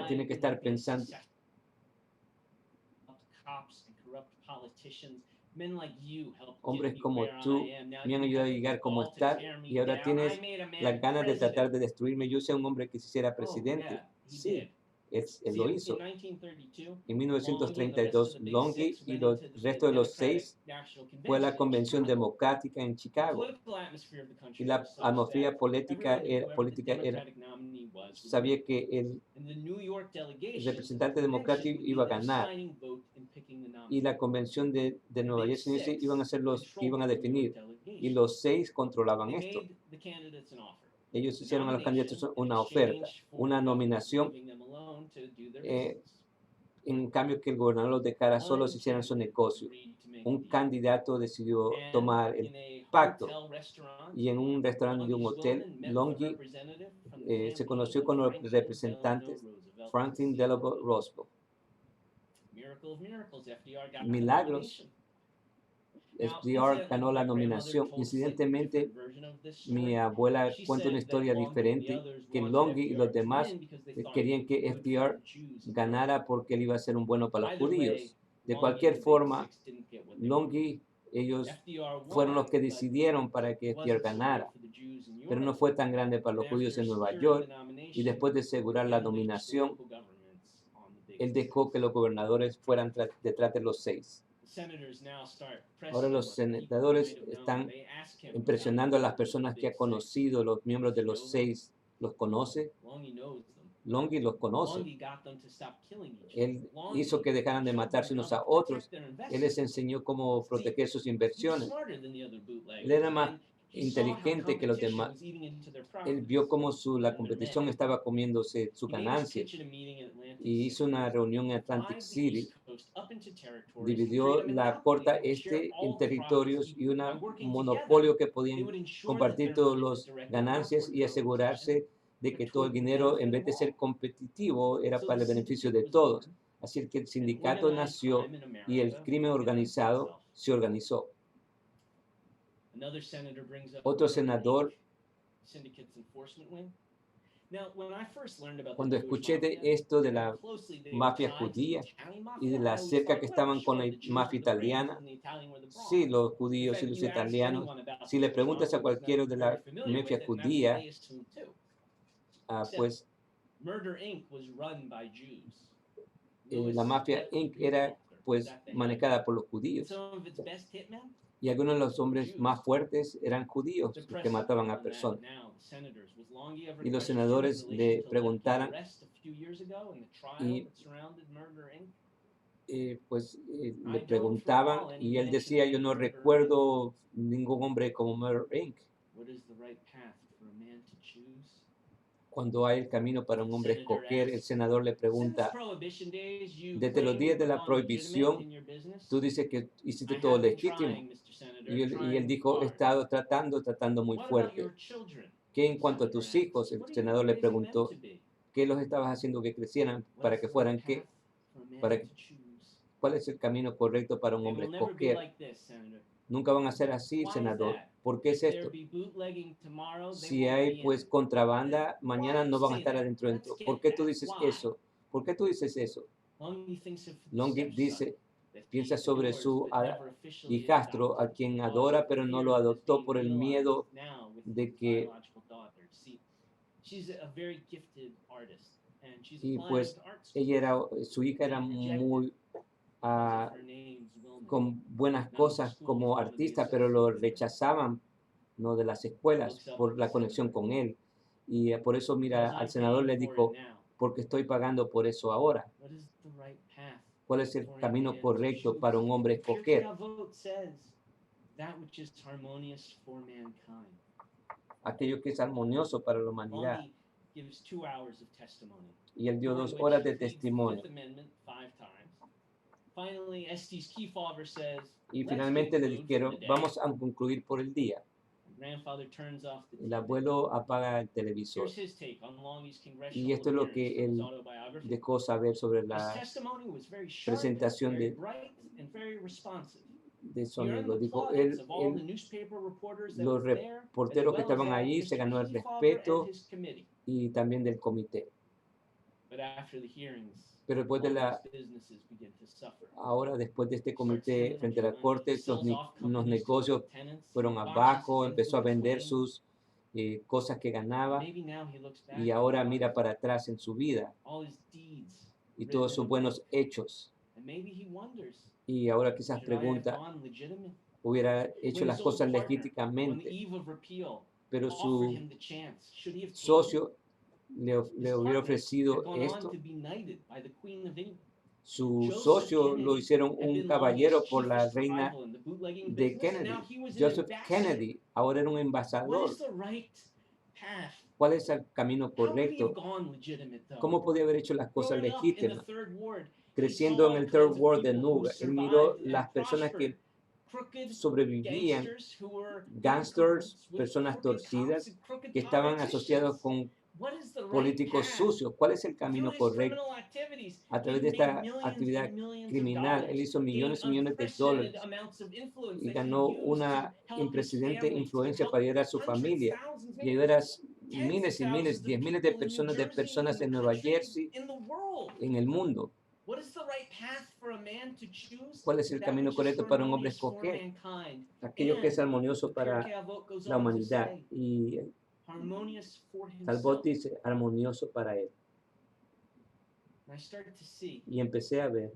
tiene que estar pensando, hombres como tú me han ayudado a llegar como estar y ahora tienes las ganas de tratar de destruirme. Yo soy un hombre que quisiera presidente. Sí, él lo hizo. En 1932, Longi y el resto de los 6 fue a la Convención Democrática en Chicago. Y la atmósfera política era sabía que el representante democrático iba a ganar. Y la convención de Nueva Jersey iban a definir. Y los 6 controlaban esto. Ellos hicieron a los candidatos una oferta, una nominación. En cambio, que el gobernador los dejara solos hicieran su negocio. Un candidato decidió tomar el pacto y en un restaurante de un hotel, Longi se conoció con los representantes Franklin Delano Roosevelt. Milagros, FDR ganó la nominación. Incidentalmente, mi abuela cuenta una historia diferente, que Longi y los demás querían que FDR ganara porque él iba a ser un bueno para los judíos. De cualquier forma, Longi, ellos fueron los que decidieron para que FDR ganara, pero no fue tan grande para los judíos en Nueva York, y después de asegurar la nominación, él dejó que los gobernadores fueran detrás de los 6. Ahora los senadores están impresionando a las personas que ha conocido, los miembros de los 6, ¿los conoce? Longi los conoce. Él hizo que dejaran de matarse unos a otros. Él les enseñó cómo proteger sus inversiones. Él era más inteligente que los demás. Él vio cómo la competición estaba comiéndose su ganancia y hizo una reunión en Atlantic City. Dividió la costa este en territorios y un monopolio que podían compartir todas las ganancias y asegurarse de que todo el dinero, en vez de ser competitivo, era para el beneficio de todos. Así que el sindicato nació y el crimen organizado se organizó. Otro senador, cuando escuché de esto de la mafia judía y de la cerca que estaban con la mafia italiana, sí, los judíos y los italianos, si le preguntas a cualquiera de la mafia judía, pues la mafia Inc. era pues manejada por los judíos. Y algunos de los hombres más fuertes eran judíos que mataban a personas. Y los senadores le preguntaron y le preguntaban y él decía, yo no recuerdo ningún hombre como Murder Inc. Cuando hay el camino para un hombre escoger, el senador le pregunta, desde los días de la prohibición, tú dices que hiciste todo legítimo. Y él dijo, he estado tratando muy fuerte. ¿Qué en cuanto a tus hijos? El senador le preguntó, ¿qué los estabas haciendo que crecieran para que fueran qué? ¿Cuál es el camino correcto para un hombre escoger? Nunca van a ser así, senador. ¿Por qué es esto? Si hay pues contrabanda, mañana no van a estar adentro. ¿Por qué tú dices eso? ¿Por qué tú dices eso? Longi dice, piensa sobre su hijastro, a quien adora, pero no lo adoptó por el miedo de que... Y pues su hija era muy con buenas cosas como artista, pero lo rechazaban, ¿no?, de las escuelas por la conexión con él. Y por eso, mira, al senador le dijo, porque estoy pagando por eso ahora. ¿Cuál es el camino correcto para un hombre escoger? that which is harmonious for mankind. aquello que es armonioso para la humanidad. Longy gives 2 hours of testimony, Y él dio during 2 which horas he de pleads the testimonio. Fifth Amendment 5 times. Finally, Estes Kefauver says, Y "Let's finalmente le conclude for dijeron, the day." vamos a concluir por el día. My grandfather turns off the El TV. abuelo apaga el televisor. Here's his take on Longy's Y congressional esto es lo appearance que from his él autobiography. dejó saber sobre His la testimony was very sharp, presentación very de bright, and very responsive. su He earned amigo. the Dijo, plaudits of all the newspaper reporters that los were there, as reporteros que well as estaban that of allí se Mr. ganó el Kefauver respeto and his committee. y también del comité. But after the hearings, Pero después de Longy's businesses began to suffer. ahora después de este Starts comité hemorrhaging frente a la money, corte, sells off los companies to negocios tenants, fueron botches abajo, his empezó a influence vender wane. sus cosas que ganaba Maybe now he looks back y at ahora his mira life, para atrás en su vida all his deeds, y written todos in sus a buenos book. hechos. And maybe he wonders, Y ahora quizás should I have pregunta, gone legitimate? hubiera hecho When las his old cosas partner, on the legítimamente, eve of repeal, pero offered su him the chance, should he have taken it? socio le His hubiera partner ofrecido had gone on esto. to be knighted by the Queen of England. Su Joseph socio lo Kennedy hicieron had un been caballero Longy's por la chiefest reina rival in the bootlegging de business, and Kennedy. now he was an Joseph ambassador. Kennedy ahora era un What embajador. is the right path? ¿Cuál es el camino How could he have correcto? gone legitimate, though? ¿Cómo podía haber hecho las cosas Growing up in the legítimas? Third Ward, he Creciendo en saw el all Third kinds of World de people who Nuga, él miró survived las and personas que prospered. Crooked sobrevivían, gangsters who were in gangsters, cahoots with personas crooked cops torcidas, and crooked que estaban asociados politicians. con What is the right políticos path? sucios. ¿Cuál es el Through camino his correcto? criminal activities, A he través de made esta millions actividad and millions of criminal, él dollars, hizo gained millones y millones de unprecedented dólares amounts of influence y that he ganó used to una help his imprecedente family, to influencia help para ayudar a su hundreds, familia thousands, y maybe ayudar a tens of miles y miles, thousands of 10 miles people in New de Jersey, personas in the en Nueva country, Jersey, in the world. en el mundo. What is the right path for a man to choose? ¿Cuál es el That camino which is correcto para un hombre harmonious for escoger? mankind. Aquello que es And armonioso the para Pirkei Avot goes la on to humanidad say, y harmonious for Talbot himself. dice armonioso para él. And I started to see Y empecé a ver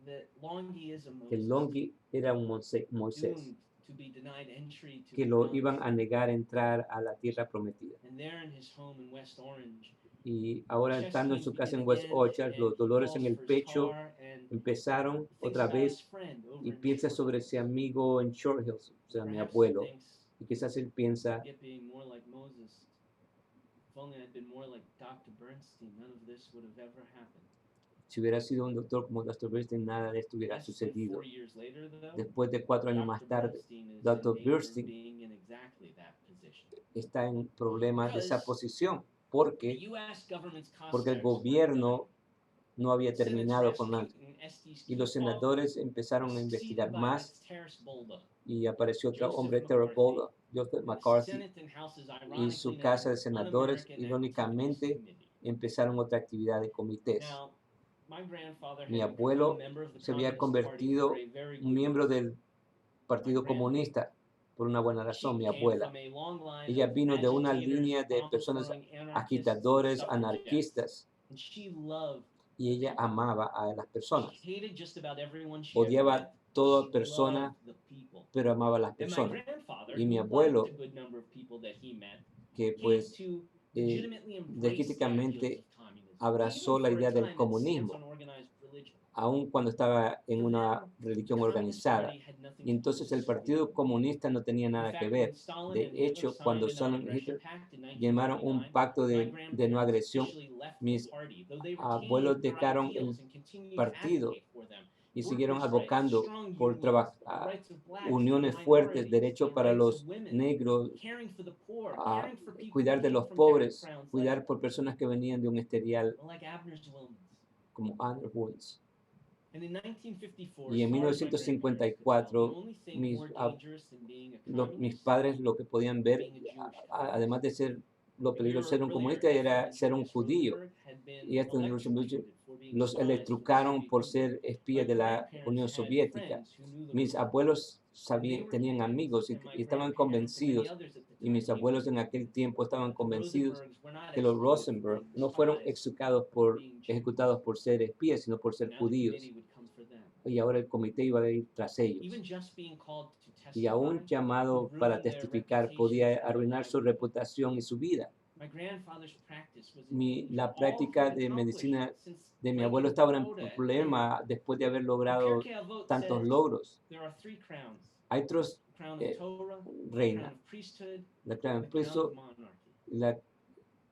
that Longy is a que Moses, Longy era un Moisés, doomed to be denied entry to que the lo promised iban a land. negar entrar a la tierra prometida. And there in his home in West Orange, Y ahora chest estando en pains su casa begin en West again, Orchard, and los he dolores falls en el for his pecho car and empezaron thinks otra about his vez friend over y in piensa Short sobre Hills. ese amigo en Short Hills, o sea, mi Perhaps he abuelo. thinks, Y quizás él piensa, yet being more like Moses, if only I'd been more like Dr. Bernstein, none of this would have ever happened. si hubiera sido un doctor como Dr. Bernstein, nada de esto hubiera Less than sucedido. 4 years later, though, Después de 4 años más Dr. tarde, Bernstein is Dr. in danger of Bernstein being in exactly that position. está en problemas de esa Because posición, The porque U.S. government's el cossacks gobierno no había weren't done. terminado Senate con nada. prosecuting Estes Y los Kefauver senadores empezaron was a succeeded investigar by más Terrace Bolda. y apareció otro Joseph hombre, McCarthy. Terrell Joseph And the McCarthy, Senate and House is y su ironically casa now de senadores, Un-American irónicamente, Activities Committee. empezaron otra actividad de comités. Now, my grandfather Mi had become a abuelo member of the se había Communist Party convertido for a very un good miembro reason. del Partido Comunista por una buena She razón, mi came abuela. from a long line Ella of vino de una agitators, línea de personas bomb-throwing anarchists, and agitadores, suffragettes. anarquistas, And she loved y ella people. amaba a las She personas. hated just about everyone she ever Odiaba met. a toda She persona, loved the people. pero amaba a las And my personas. grandfather, Y mi who abuelo, liked a good number of people that he met, que came pues to legitimately embrace the legítimamente ideals of communism, abrazó even la for a idea del time its comunismo, stance on organized religion. aun cuando estaba en For una them, religión the Communist organizada. Party had nothing Y entonces to do el with Partido it. Comunista no tenía In nada que fact, ver. when Stalin De and Hitler hecho, signed cuando a Stalin y non-aggression Hitler pact in llamaron un 1949, pacto my de no grandparents agresión, officially left the mis party, though they abuelos retained their dejaron el ideals and continued to partido advocate for them. y siguieron Workers' rights, advocando strong por unions, the rights of blacks, uniones the fuertes, minorities, derechos the para rights of los women, negros, caring for the poor, a caring for people cuidar who de came los from pobres, backgrounds cuidar por personas que venían de un historial like Abner's Williams. como Andrew Woods. And in 1954, Y en as far as my grandparents could tell, the 1954, only thing mis, more ab- dangerous than being a mis communist padres lo que podían ver, being a Jewish además de ser lo A peligroso de year ser un earlier, comunista, era Ethel ser un and Julius judío. Rosenberg had been Y Ethel y Rosenberg electrocuted for being los spies for the electrocaron Soviet por Union. ser espías My de la grandparents Unión had Soviética. friends who knew the Mis truth, abuelos and they were tenían convinced, amigos and my y estaban grandparents and many convencidos, others at the y mis time abuelos knew en aquel tiempo estaban that the convencidos Rosenbergs were not que los executed for Rosenberg being no fueron spies, ejecutados but for por, being Jews. ejecutados por ser espías, sino por ser Now the judíos. committee would come for them. Y ahora el comité iba a ir tras ellos. Even just being called to Y aún testify llamado would para ruin their testificar reputations podía and their arruinar su livelihood. reputación y su vida. My grandfather's practice was in danger. La All práctica he had de accomplished medicina since de mi claiming abuelo estaba en quota had ended. problema después de haber The logrado Pirkei Avot tantos says logros. there are 3 crowns. Hay tres crown of Torah, crown reinas, of priesthood, la corona the del crown preso of monarchy. y la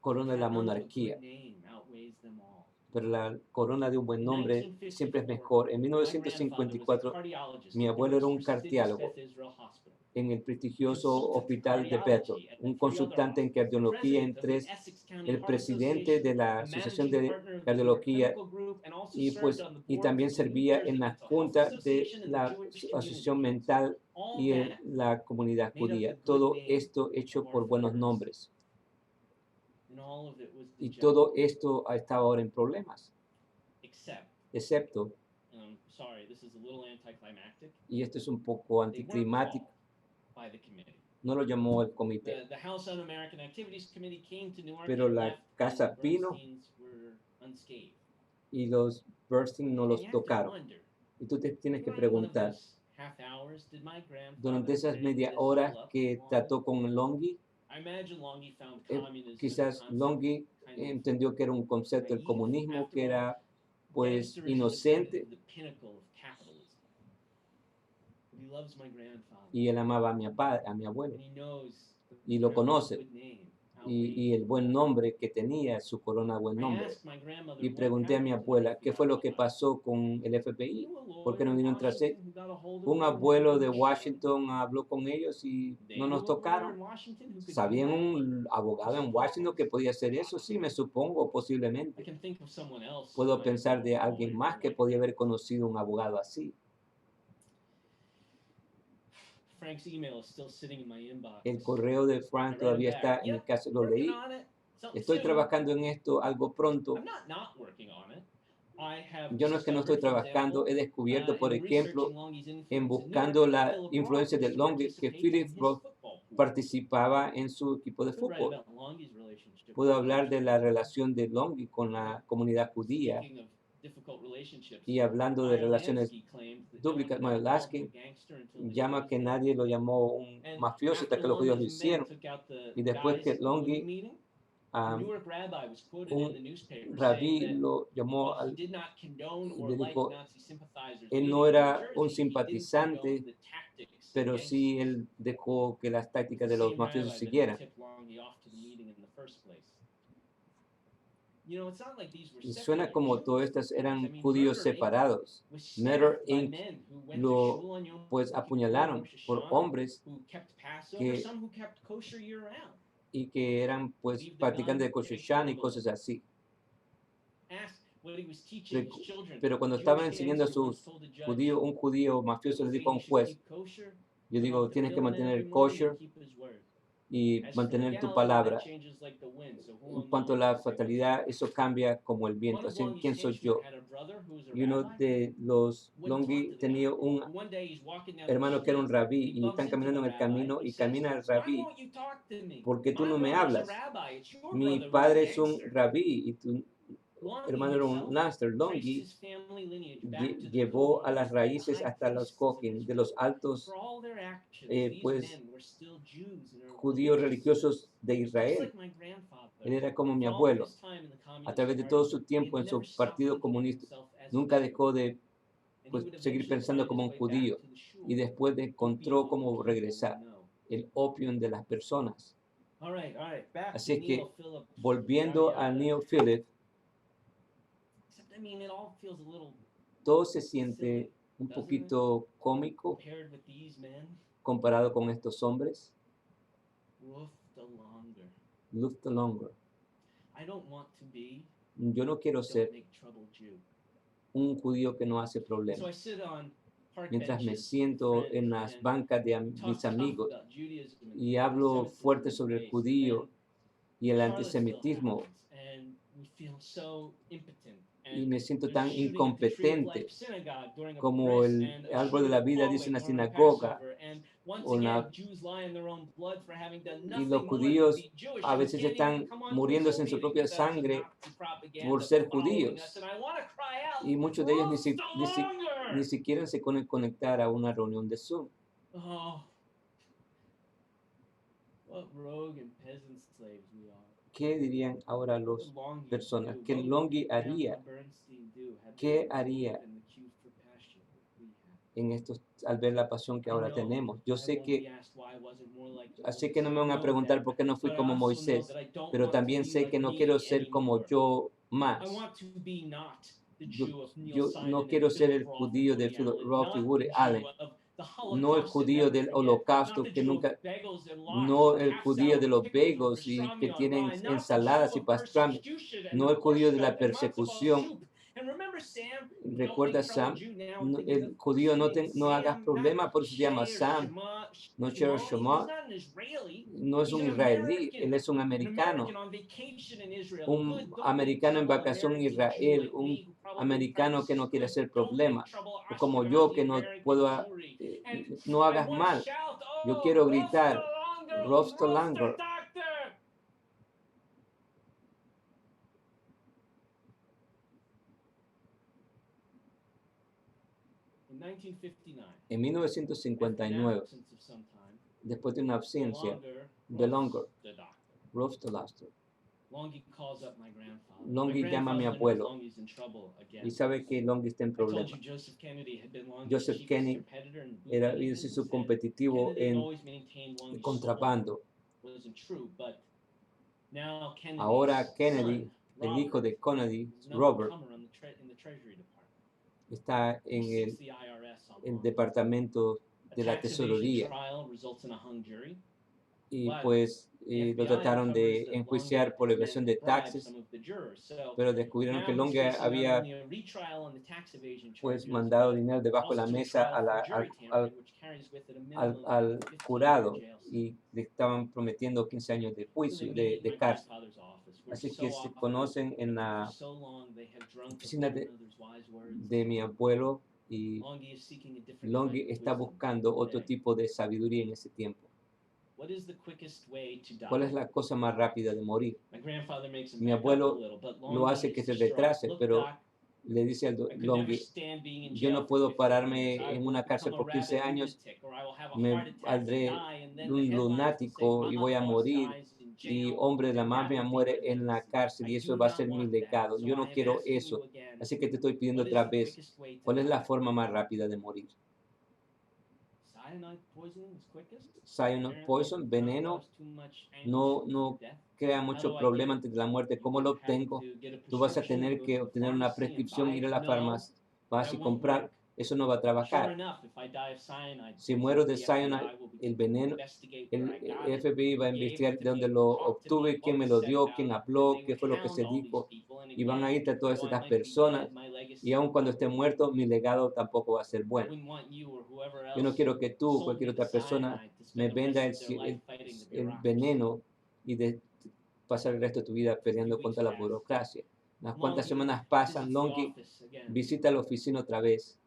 corona de la Crown of a monarquía. good name outweighs them all. Pero la corona de un buen In nombre siempre es 1954, mejor. En my grandfather was a 1954, cardiologist mi at abuelo era Newark's un prestigious cardiólogo Beth Israel Hospital. en el prestigioso Consultant hospital de cardiology Bethel, at un 3 other consultante en hospitals, cardiología en president of the 3, Essex County el Heart presidente de Association, la a Asociación managing de partner of the Cardiología Clinical Group, and also y, served pues, on the y boards también of the New servía Jersey en la Mental Health junta de Association and the la Jewish Asociación Community Council. Mental All y that la comunidad made up the judía. good Todo name esto hecho of our por buenos veterans. nombres. And all of it was the Y job, todo esto estaba ahora en problemas, except, excepto, and I'm sorry, this is a little anticlimactic, y esto es un poco they weren't anticlimático, called by the committee. no lo llamó el comité, The House Un-American Activities Committee came to Newark pero and la left, Casa and the Pino Bernsteins were unscathed. y los Bernstein no And los you have to tocaron. wonder, Y tú te tienes que during one of preguntar, those half hours, did my grandfather durante esas bring media this horas all up que with Longy? trató con Longy, I imagine Longy found eh, communism as a quizás concept Longy kind of entendió que era un concepto del naive. comunismo After que all, era pues gangsterism is kind inocente, of the pinnacle of capitalism. But he loves my grandfather, y él amaba a mi abuelo, and he knows the y lo crown of conoce, good name y outweighs el buen nombre que tenía, su corona de buen I nombre. asked my grandmother Y what pregunté a mi happened to the abuela qué fue FBI lo que agent. pasó con el You FBI, know a por qué no lawyer in vinieron tras él. Washington who got a hold of Un them and abuelo had de them shot? Washington habló con ellos y They no knew nos a lawyer tocaron. in Washington who could do ¿Sabían that? un abogado en Washington que podía hacer eso? Sí, me supongo, I posiblemente. can think of someone else who Puedo might have pensar known de a alguien lawyer más from que my podía haber grandfather. conocido un abogado así. Frank's email is still sitting in my inbox. El correo de I Frank read him todavía back. está en mi Yep, casa, lo working leí. on it. Something Estoy soon. trabajando en esto algo pronto. I'm not working on it. I have Yo no es que no estoy discovered, for trabajando, he example, descubierto, por in ejemplo, researching Longy's en influence in Newark, buscando that la Philip Roth influencia de Longy, que participates Philip in his Roth football pool. participaba en su equipo de Could write fútbol. about Longy's relationship Puedo with the hablar Jewish de la community. relación de Longy con la comunidad judía, Speaking of difficult relationships, y hablando de Meyer relaciones Lansky claimed that no one dúplicas. had Meyer ever called him Lansky a gangster until the llama Jews que did. nadie lo llamó un And mafioso hasta after que los judíos lo Longy's men hicieron. took out the Y después guys que in the Longy, meeting, the um, Newark rabbi was quoted in the un newspaper saying rabí that lo llamó while he al, did not condone y or le like dijo, Nazi sympathizers él leaving no New era un Jersey, he didn't simpatizante, condone the tactics of pero sí gangsters. él dejó que las It's the tácticas de los same mafiosos rabbi that siguieran. tipped Longy off to the meeting in the first place. You know, it's not like these were Y suena secular como Jews. todos estos I eran mean, judíos Murder Inc. separados. was Murder staffed by Inc. men who went to lo shul on Yom pues Kippur, apuñalaron Rosh por Hashanah, hombres who kept Passover, que, some who kept kosher year round. y que eran pues Believed in practicantes de non-predictable Rosh Hashanah y cosas así. Asked what he was teaching his children. Pero cuando A estaba Jewish enseñando a gangster once sus told a judge judíos, un judío that mafioso le was dijo a saying un you should juez, keep kosher, yo put digo, on tienes que tefillin mantener every el morning and kosher keep his word. y As for mantener tu legality, palabra. that changes like the wind, so who En am cuanto a I la to say what's fatalidad, right? eso cambia como el One viento. of Así, Longy's ¿quién soy henchmen yo? had a brother who was a Y uno rabbi de los who wouldn't talk Longy to the tenía guy. un And one day he's walking down the hermano que era un street and rabí he y bumps están into caminando the en el rabbi camino and he y says, camina el "Why rabí. won't you talk to me? ¿Por qué tú My no me brother's a hablas? rabbi. It's your Mi brother who's a padre es un gangster." rabí y tu Longy hermano era un himself náster. traced Longy his family lineage back to the llevó a Kohen, las the raíces high hasta los priests of Kohen, de Israel. los altos For all their actions, these pues men were still Jews in a judíos religious religiosos sense. de Just Israel. like my grandfather, Él era como mi for all of abuelo. his time in the A Communist través de Party, todo su he tiempo had en su never stopped partido thinking of comunista, himself as a nunca Jew. dejó de And he pues, would seguir eventually pensando find como his un way back judío to the shul. y después encontró Opium of the cómo people, regresar, we know. el opium de las personas. All right, back Así to es que, Neil Phillips. volviendo Yada, a yada. Neil Phillips, Except, I mean, it all feels a little todo se siente un doesn't it? poquito cómico Compared with these men. comparado con estos hombres. Woof the longer. Luft longer. I don't want to be Yo no quiero don't ser make trouble Jew. un judío que no hace So problemas. I sit on park Mientras me benches with siento friends en las and bancas de talk mis tough amigos about Judaism and y hablo anti-Semitism fuerte and sobre el race, judío and y el then Charlottesville antisemitismo, happens, and we feel so impotent. y And me siento there's tan a shooting at the Tree of incompetente Life Synagogue during a como bris el and a árbol de shooting la at vida dice en la Poway during sinagoga, Passover, and once o again la- Jews lie in their own blood for having done y los nothing more than judíos be Jewish, a and we veces can't even están come onto a muriéndose en Zoom su meeting propia without some sangre Nazi propaganda por ser following judíos. us, and I want to cry out, Y muchos de ellos "Woof the longer!" ni siquiera se pueden conectar a una reunión de Zoom. Oh, what rogue and peasant slaves we are. ¿Qué dirían ahora What las would Longy personas? do? ¿Qué What would Longy Grandpa haría? Bernstein do had ¿Qué they haría been accused for passion that we have? al ver la pasión que ahora tenemos. Yo sé que, así que no me van a preguntar por qué no fui como Moisés, pero también sé que no quiero ser como yo más. Yo no quiero ser el judío de Roth y Woody Allen, no el judío del holocausto que nunca, no el judío de los bagels y que tienen ensaladas y pastrami, no el judío de la persecución. Recuerda, Sam, el judío no hagas problema, por eso se llama Sam, no Shema, no es un israelí, él es un americano en vacación en Israel, un americano que no quiere hacer problema, o como yo que no puedo, no hagas mal. Yo quiero gritar, Rostolanger. En 1959, después de una ausencia, DeLonger, Rostolanger, Longy llama a mi abuelo y sabe que Longy está en problemas. Joseph Kennedy era su competitivo en contrabando. Ahora Kennedy, el hijo de Kennedy, Robert, está en el departamento de la tesorería y pues lo trataron de enjuiciar por evasión de taxes, pero descubrieron que Longy había pues mandado dinero debajo de la mesa al jurado y le estaban prometiendo 15 años de juicio, de cárcel. Así que se conocen en la oficina de mi abuelo y Longy está buscando otro tipo de sabiduría en ese tiempo. ¿Cuál es la cosa más rápida de morir? Mi abuelo lo hace que se retrase, pero le dice al Longy, yo no puedo pararme en una cárcel por 15 años, me haré un lunático y voy a morir, y hombre de la mafia muere en la cárcel y eso va a ser mi legado. Yo no quiero eso, así que te estoy pidiendo otra vez, ¿cuál es la forma más rápida de morir? Cyanide poison, veneno, no crea mucho problema antes de la muerte. ¿Cómo lo obtengo? Tú vas a tener que obtener una prescripción, ir a la farmacia, vas a comprar. Eso no va a trabajar. Si muero de cyanide, el veneno, el FBI va a investigar de dónde lo obtuve, quién me lo dio, quién habló, qué fue lo que se dijo. Y van a ir a todas estas personas. Y aun cuando esté muerto, mi legado tampoco va a ser bueno. Yo no quiero que tú o cualquier otra persona me venda el veneno y pasar el resto de tu vida peleando contra la burocracia. Unas cuantas semanas pasan, Longy visita la oficina otra vez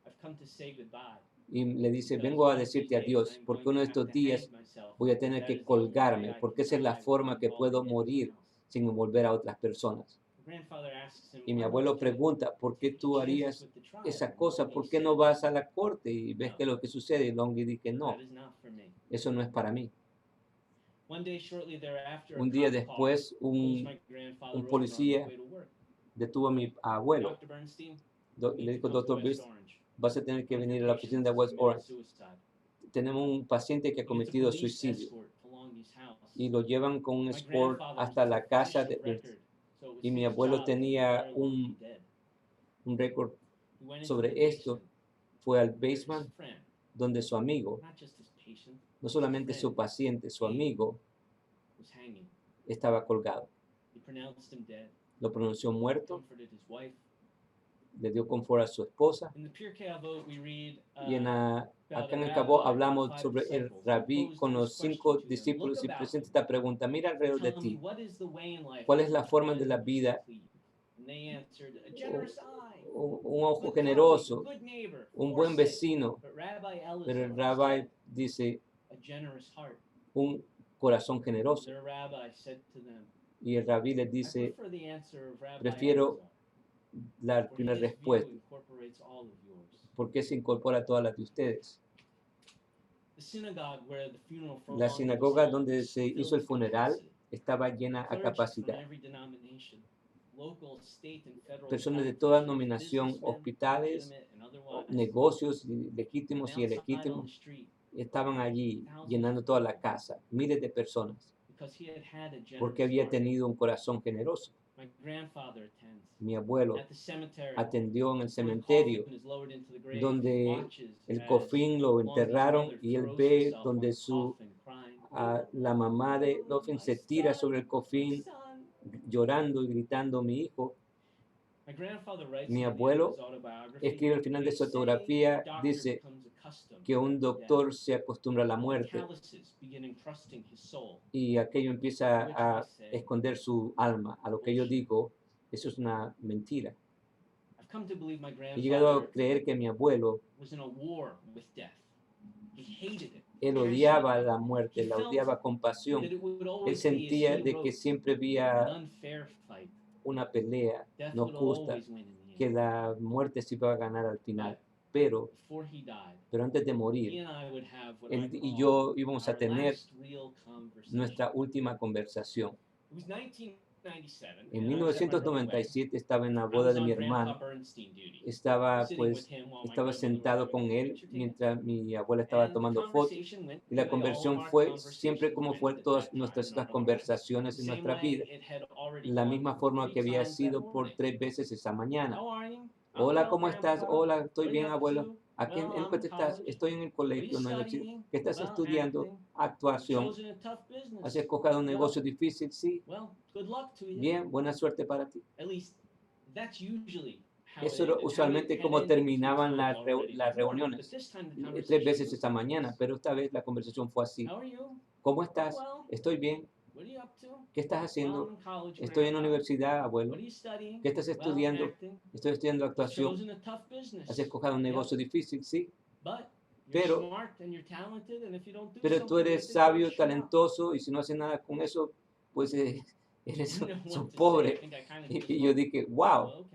y le dice, vengo a decirte adiós, porque uno de estos días voy a tener que colgarme, porque esa es la forma que puedo morir sin envolver a otras personas. Y mi abuelo pregunta, ¿por qué tú harías esa cosa? ¿Por qué no vas a la corte y ves qué es lo que sucede? Y Longy dice, no, eso no es para mí. Un día después, un policía detuvo a mi abuelo. Le dijo, Dr. Bernstein, vas a tener que venir a la oficina de West Orange. Tenemos un paciente que ha cometido suicidio. Y lo llevan con un escort hasta la casa de Bernstein. Y mi abuelo tenía un récord sobre esto. Fue al basement donde su amigo, no solamente su paciente, su amigo, estaba colgado. Lo pronunció muerto, le dio confort a su esposa. Y acá en el Cabo hablamos sobre el rabí con los 5 discípulos y presenta esta pregunta, mira alrededor de ti, ¿cuál es la forma de la vida? Un ojo generoso, un buen vecino, pero el rabí dice un corazón generoso. Y el rabí les dice, prefiero la primera respuesta, porque se incorpora a todas las de ustedes. La sinagoga donde se hizo el funeral estaba llena a capacidad. personas de toda nominación, hospitales, negocios legítimos y ilegítimos, estaban allí llenando toda la casa, miles de personas, porque había tenido un corazón generoso. Mi abuelo atendió en el cementerio, donde el cofín lo enterraron, y él ve donde la mamá de Loffin se tira sobre el cofín, llorando y gritando, mi hijo. Mi abuelo escribe al final de su autografía, dice que un doctor se acostumbra a la muerte y aquello empieza a esconder su alma. A lo que yo digo, eso es una mentira. He llegado a creer que mi abuelo, él odiaba la muerte, la odiaba con pasión. Él sentía de que siempre había una pelea no justa, que la muerte se iba a ganar al final. Pero antes de morir, él y yo íbamos a tener nuestra última conversación. En 1997 estaba en la boda de mi hermano. Estaba sentado con él mientras mi abuela estaba tomando fotos. Y la conversación fue siempre como fue todas nuestras conversaciones en nuestra vida. La misma forma que había sido por 3 veces esa mañana. Hola, ¿cómo estás? Hola, estoy bien, abuelo. ¿En qué estás? Estoy en el colegio, en la universidad. ¿Qué estás estudiando? Actuación. ¿Has escogido un negocio difícil? Sí. Bien, buena suerte para ti. Eso era usualmente como terminaban las reuniones 3 veces esta mañana, pero esta vez la conversación fue así. ¿Cómo estás? Estoy bien. ¿Qué estás haciendo? Estoy en la universidad, abuelo. ¿Qué estás estudiando? Estoy estudiando actuación. ¿Has escogido un negocio difícil? Sí. Pero tú eres sabio, talentoso, y si no haces nada con eso, pues eres un pobre. Y yo dije, wow.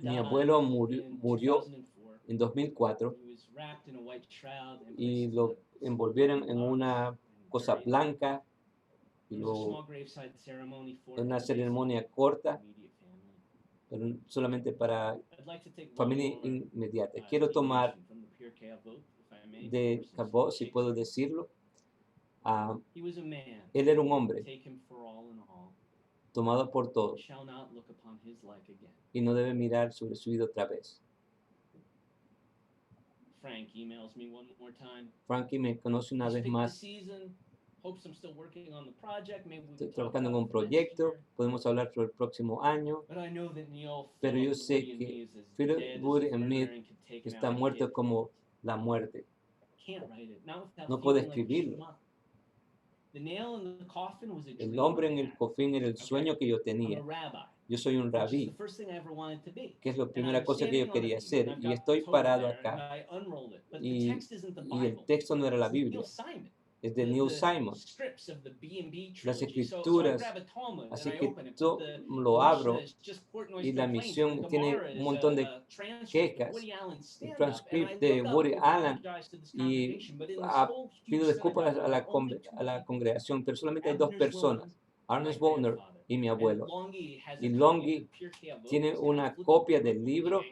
Mi abuelo murió en 2004 y lo envolvieron en una cosa blanca y en una ceremonia corta, pero solamente para familia inmediata. Quiero tomar de Cabot, si puedo decirlo. Él era un hombre tomado por todos y no debe mirar sobre su vida otra vez. Frankie me conoce una vez más. Estoy trabajando en un proyecto, podemos hablar sobre el próximo año, pero yo sé que Philip Wood Smith está muerto como la muerte. No puedo escribirlo. El hombre en el cofín era el sueño que yo tenía. Yo soy un rabí, que es la primera cosa que yo quería hacer, y estoy parado acá, y el texto no era la Biblia, es de Neil Simon, las escrituras, así que lo abro, y la misión tiene un montón de quejas, el transcript de Woody Allen, y pido disculpas a la congregación, pero solamente hay 2 personas, Ernest Wallner y mi abuelo. Y Longi tiene una copia del libro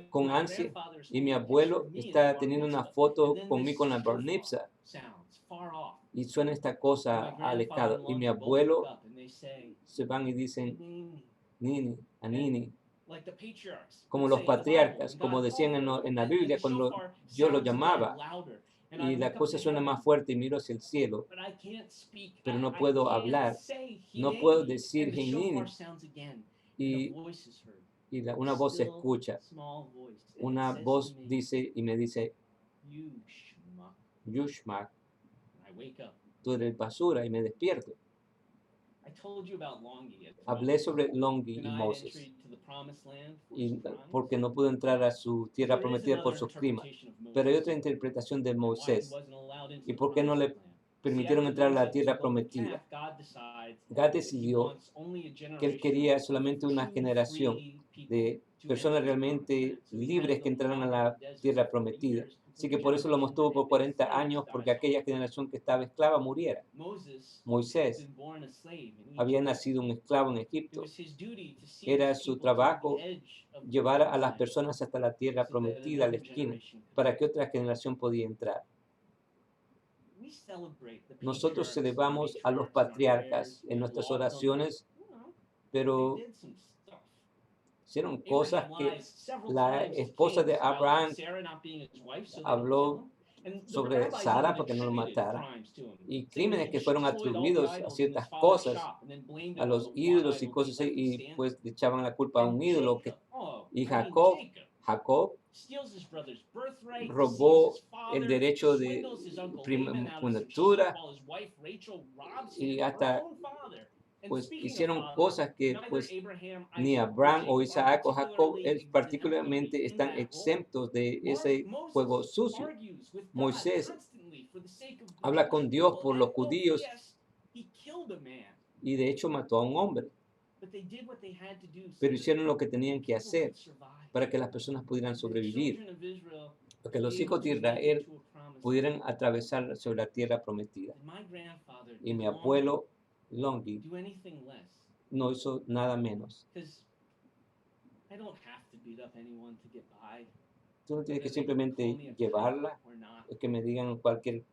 con ansia, y mi abuelo está teniendo una foto conmigo con la bar mitzvah, y suena esta cosa alejada, y mi abuelo se van y dicen Nini, a Nini, como los patriarcas, como decían en la Biblia cuando yo lo llamaba, y la cosa suena más fuerte y miro hacia el cielo, pero no puedo hablar, no puedo decir Nini, y una voz se escucha, una voz dice y me dice, Yushmak, tú eres basura, y me despierto. Hablé sobre Longi y Moses, porque no pudo entrar a su tierra prometida por sus crímenes. Pero hay otra interpretación de Moisés. ¿Y por qué no le permitieron entrar a la tierra prometida? God decidió que él quería solamente una generación de personas realmente libres que entraran a la tierra prometida. Así que por eso lo mantuvo por 40 años, porque aquella generación que estaba esclava muriera. Moisés había nacido un esclavo en Egipto. Era su trabajo llevar a las personas hasta la tierra prometida, a la esquina, para que otra generación podía entrar. Nosotros celebramos a los patriarcas en nuestras oraciones, pero hicieron cosas que la esposa de Abraham habló sobre Sara para que no lo matara, y crímenes que fueron atribuidos a ciertas cosas, a los ídolos y cosas así, y pues le echaban la culpa a un ídolo. Y Jacob robó el derecho de primogenitura, y hasta pues hicieron cosas que pues ni Abraham o Isaac o Jacob particularmente están exentos de ese juego sucio. Moisés habla con Dios por los judíos y de hecho mató a un hombre, pero hicieron lo que tenían que hacer para que las personas pudieran sobrevivir, para que los hijos de Israel pudieran atravesar sobre la tierra prometida. Y mi abuelo Longi no hizo nada menos. Tú no tienes que simplemente llevarla, que me digan cualquier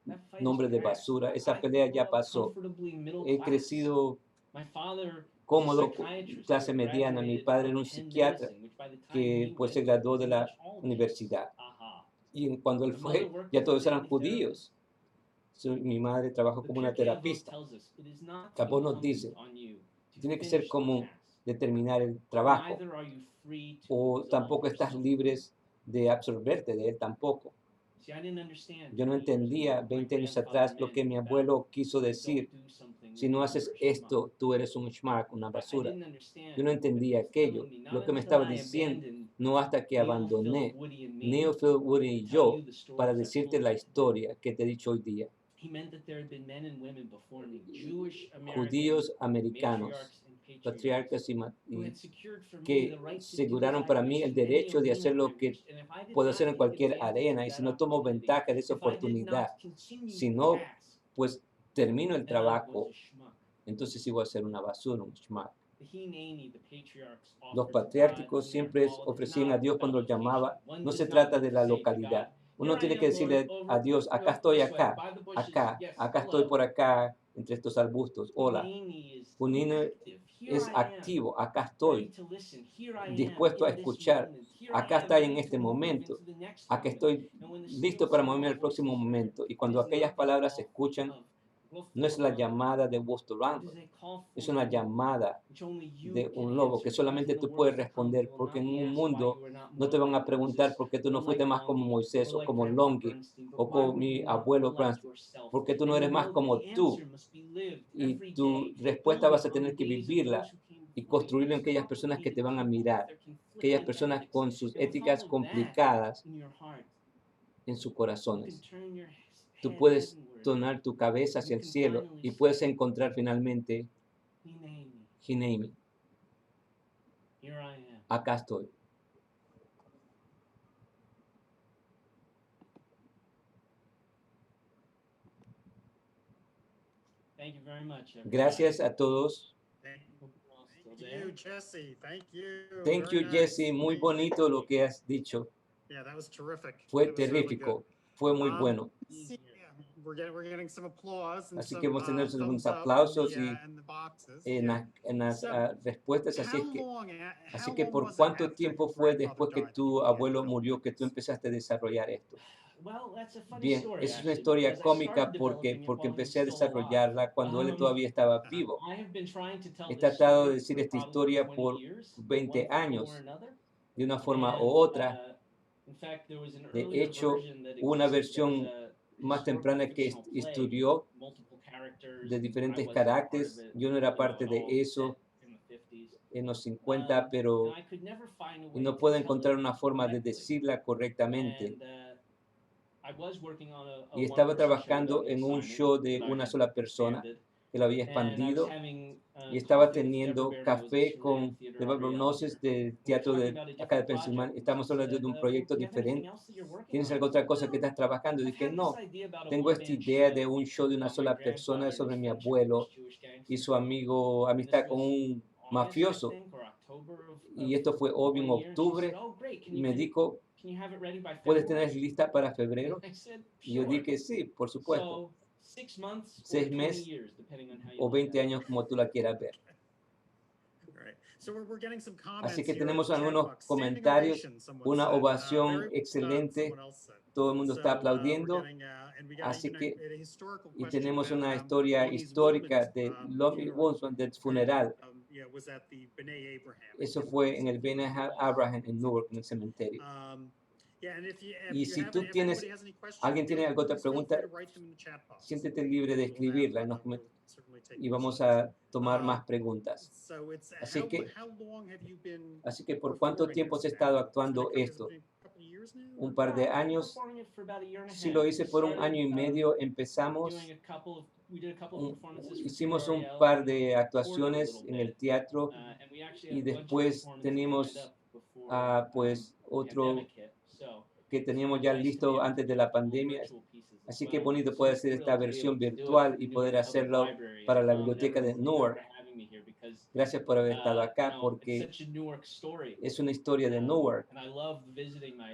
nombre de basura. Esa pelea ya pasó. He crecido cómodo, clase mediana. Mi padre era un psiquiatra que pues se graduó de la universidad. Y cuando él fue, ya todos eran judíos. Mi madre trabajó como una terapista. Capón nos dice, tiene que ser común determinar el trabajo, o tampoco estás libres de absorberte de él tampoco. Yo no entendía 20 años atrás lo que mi abuelo quiso decir. Si no haces esto, tú eres un schmuck, una basura. Yo no entendía aquello, lo que me estaba diciendo, no hasta que abandoné Neil, Phil, Woody y yo para decirte la historia que te he dicho hoy día. Judíos americanos, patriarcas y que aseguraron para mí el derecho de hacer lo que puedo hacer en cualquier arena, y si no tomo ventaja de esa oportunidad, si no, pues termino el trabajo, entonces iba a ser una basura, un schmuck. Los patriárcicos siempre ofrecían a Dios cuando los llamaba. No se trata de la localidad. Uno tiene que decirle a Dios, acá estoy, acá estoy por acá, entre estos arbustos. Hola. Hunini es activo, acá estoy, dispuesto a escuchar. Acá está en este momento. Acá estoy listo para moverme al próximo momento. Y cuando aquellas palabras se escuchan, no es la llamada de Buster Randall, es una llamada de un lobo que solamente tú puedes responder, porque en un mundo no te van a preguntar por qué tú no fuiste más como Moisés o como Longi o como mi abuelo Cranston, porque tú no eres más como tú, y tu respuesta vas a tener que vivirla y construirla en aquellas personas que te van a mirar, aquellas personas con sus éticas complicadas en sus corazones. Tú puedes tornar tu cabeza hacia el cielo y puedes encontrar finalmente Hineni. Acá estoy. Gracias a todos. Thank you, Jesse. Muy bonito lo que has dicho. Fue terrífico. Fue muy bueno. Así que vamos a tener algunos aplausos y en las respuestas. Así que ¿por cuánto tiempo fue después que tu abuelo murió que tú empezaste a desarrollar esto? Bien, es una historia cómica porque empecé a desarrollarla cuando él todavía estaba vivo. He tratado de decir esta historia por 20 años, de una forma u otra. De hecho, una versión más temprana que estudió de diferentes caracteres. Yo no era parte de eso en los 50, pero no puedo encontrar una forma de decirla correctamente. Y estaba trabajando en un show de una sola persona que lo había expandido, y estaba teniendo café con The Barbara Noses del teatro de acá de Pensilvania. Estamos hablando de un proyecto diferente. ¿Tienes alguna otra cosa que estás trabajando? Dije, no, tengo esta idea de un show de una sola persona sobre mi abuelo y su amistad con un mafioso. Y esto fue obvio en octubre. Y me dijo, ¿puedes tener lista para febrero? Y yo dije, sí, por supuesto. 6 meses o 20 años, como tú la quieras ver. Así que tenemos algunos comentarios, una ovación excelente, todo el mundo está aplaudiendo. Así que, y tenemos una historia histórica de Lovey Wilson, del funeral. Eso fue en el Bene Abraham en Newark, en el cementerio. Y si tú tienes, alguien tiene alguna otra pregunta, siéntete libre de escribirla en los comentarios y vamos a tomar más preguntas. Así que ¿por cuánto tiempo has estado actuando esto? Un par de años. Sí, lo hice por 1 año y medio. Empezamos, hicimos un par de actuaciones en el teatro y después tenemos pues otro que teníamos ya listo antes de la pandemia. Así que bonito poder hacer esta versión virtual y poder hacerlo para la biblioteca de Newark. Gracias por haber estado acá, porque es una historia de Newark.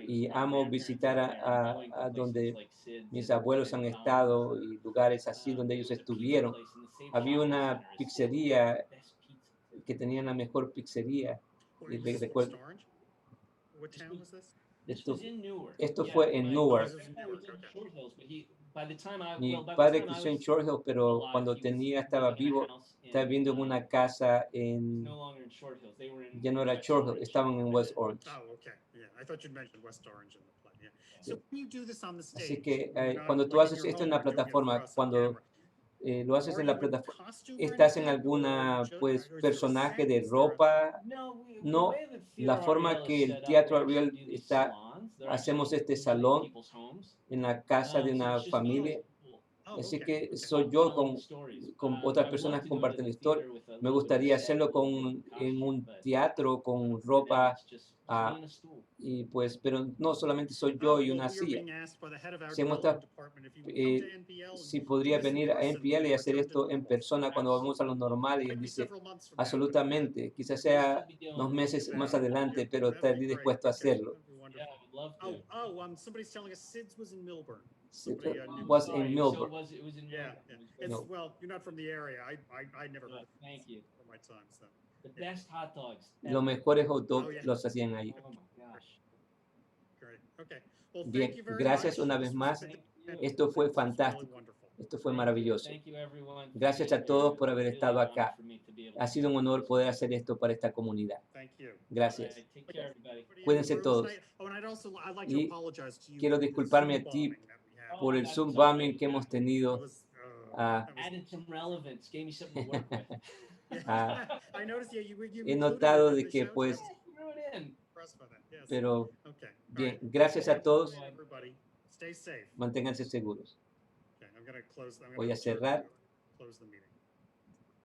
Y amo visitar a donde mis abuelos han estado y lugares así donde ellos estuvieron. Había una pizzería que tenía la mejor pizzería. Y recuerdo. Esto fue en Newark. Mi padre creció en Short Hills, pero cuando estaba vivo, estaba viviendo en una casa ya no era Short Hills, estaban en West Orange. Así que cuando tú haces esto en la plataforma, cuando lo haces en la plataforma, ¿estás en alguna personaje de ropa? No, la forma que el Teatro Real está, hacemos este salón en la casa de una familia. Así que soy yo con otras personas compartiendo historia. Me gustaría hacerlo en un teatro con ropa, y pero no solamente soy yo y una silla. Si podría venir a NPL y hacer esto en persona cuando vamos a lo normal, y él dice, absolutamente, quizás sea unos meses más adelante, pero estaría dispuesto a hacerlo. Somebody's telling us Sid's was in Millburn. Was in Millburn. Yeah. Well, you're not from the area. I never heard of it. Thank you. For my time, so. The best hot dogs. Los mejores hot dogs los hacían ahí. Oh my gosh. Great. Okay. Well, Bien, thank you very gracias much. una vez más. Esto fue fantástico. Esto fue maravilloso. Gracias a todos por haber estado acá. Ha sido un honor poder hacer esto para esta comunidad. Gracias. Cuídense todos. Y quiero disculparme a ti por el Zoom bombing que hemos tenido. He notado de que pero bien, gracias a todos. Manténganse seguros. Voy a cerrar.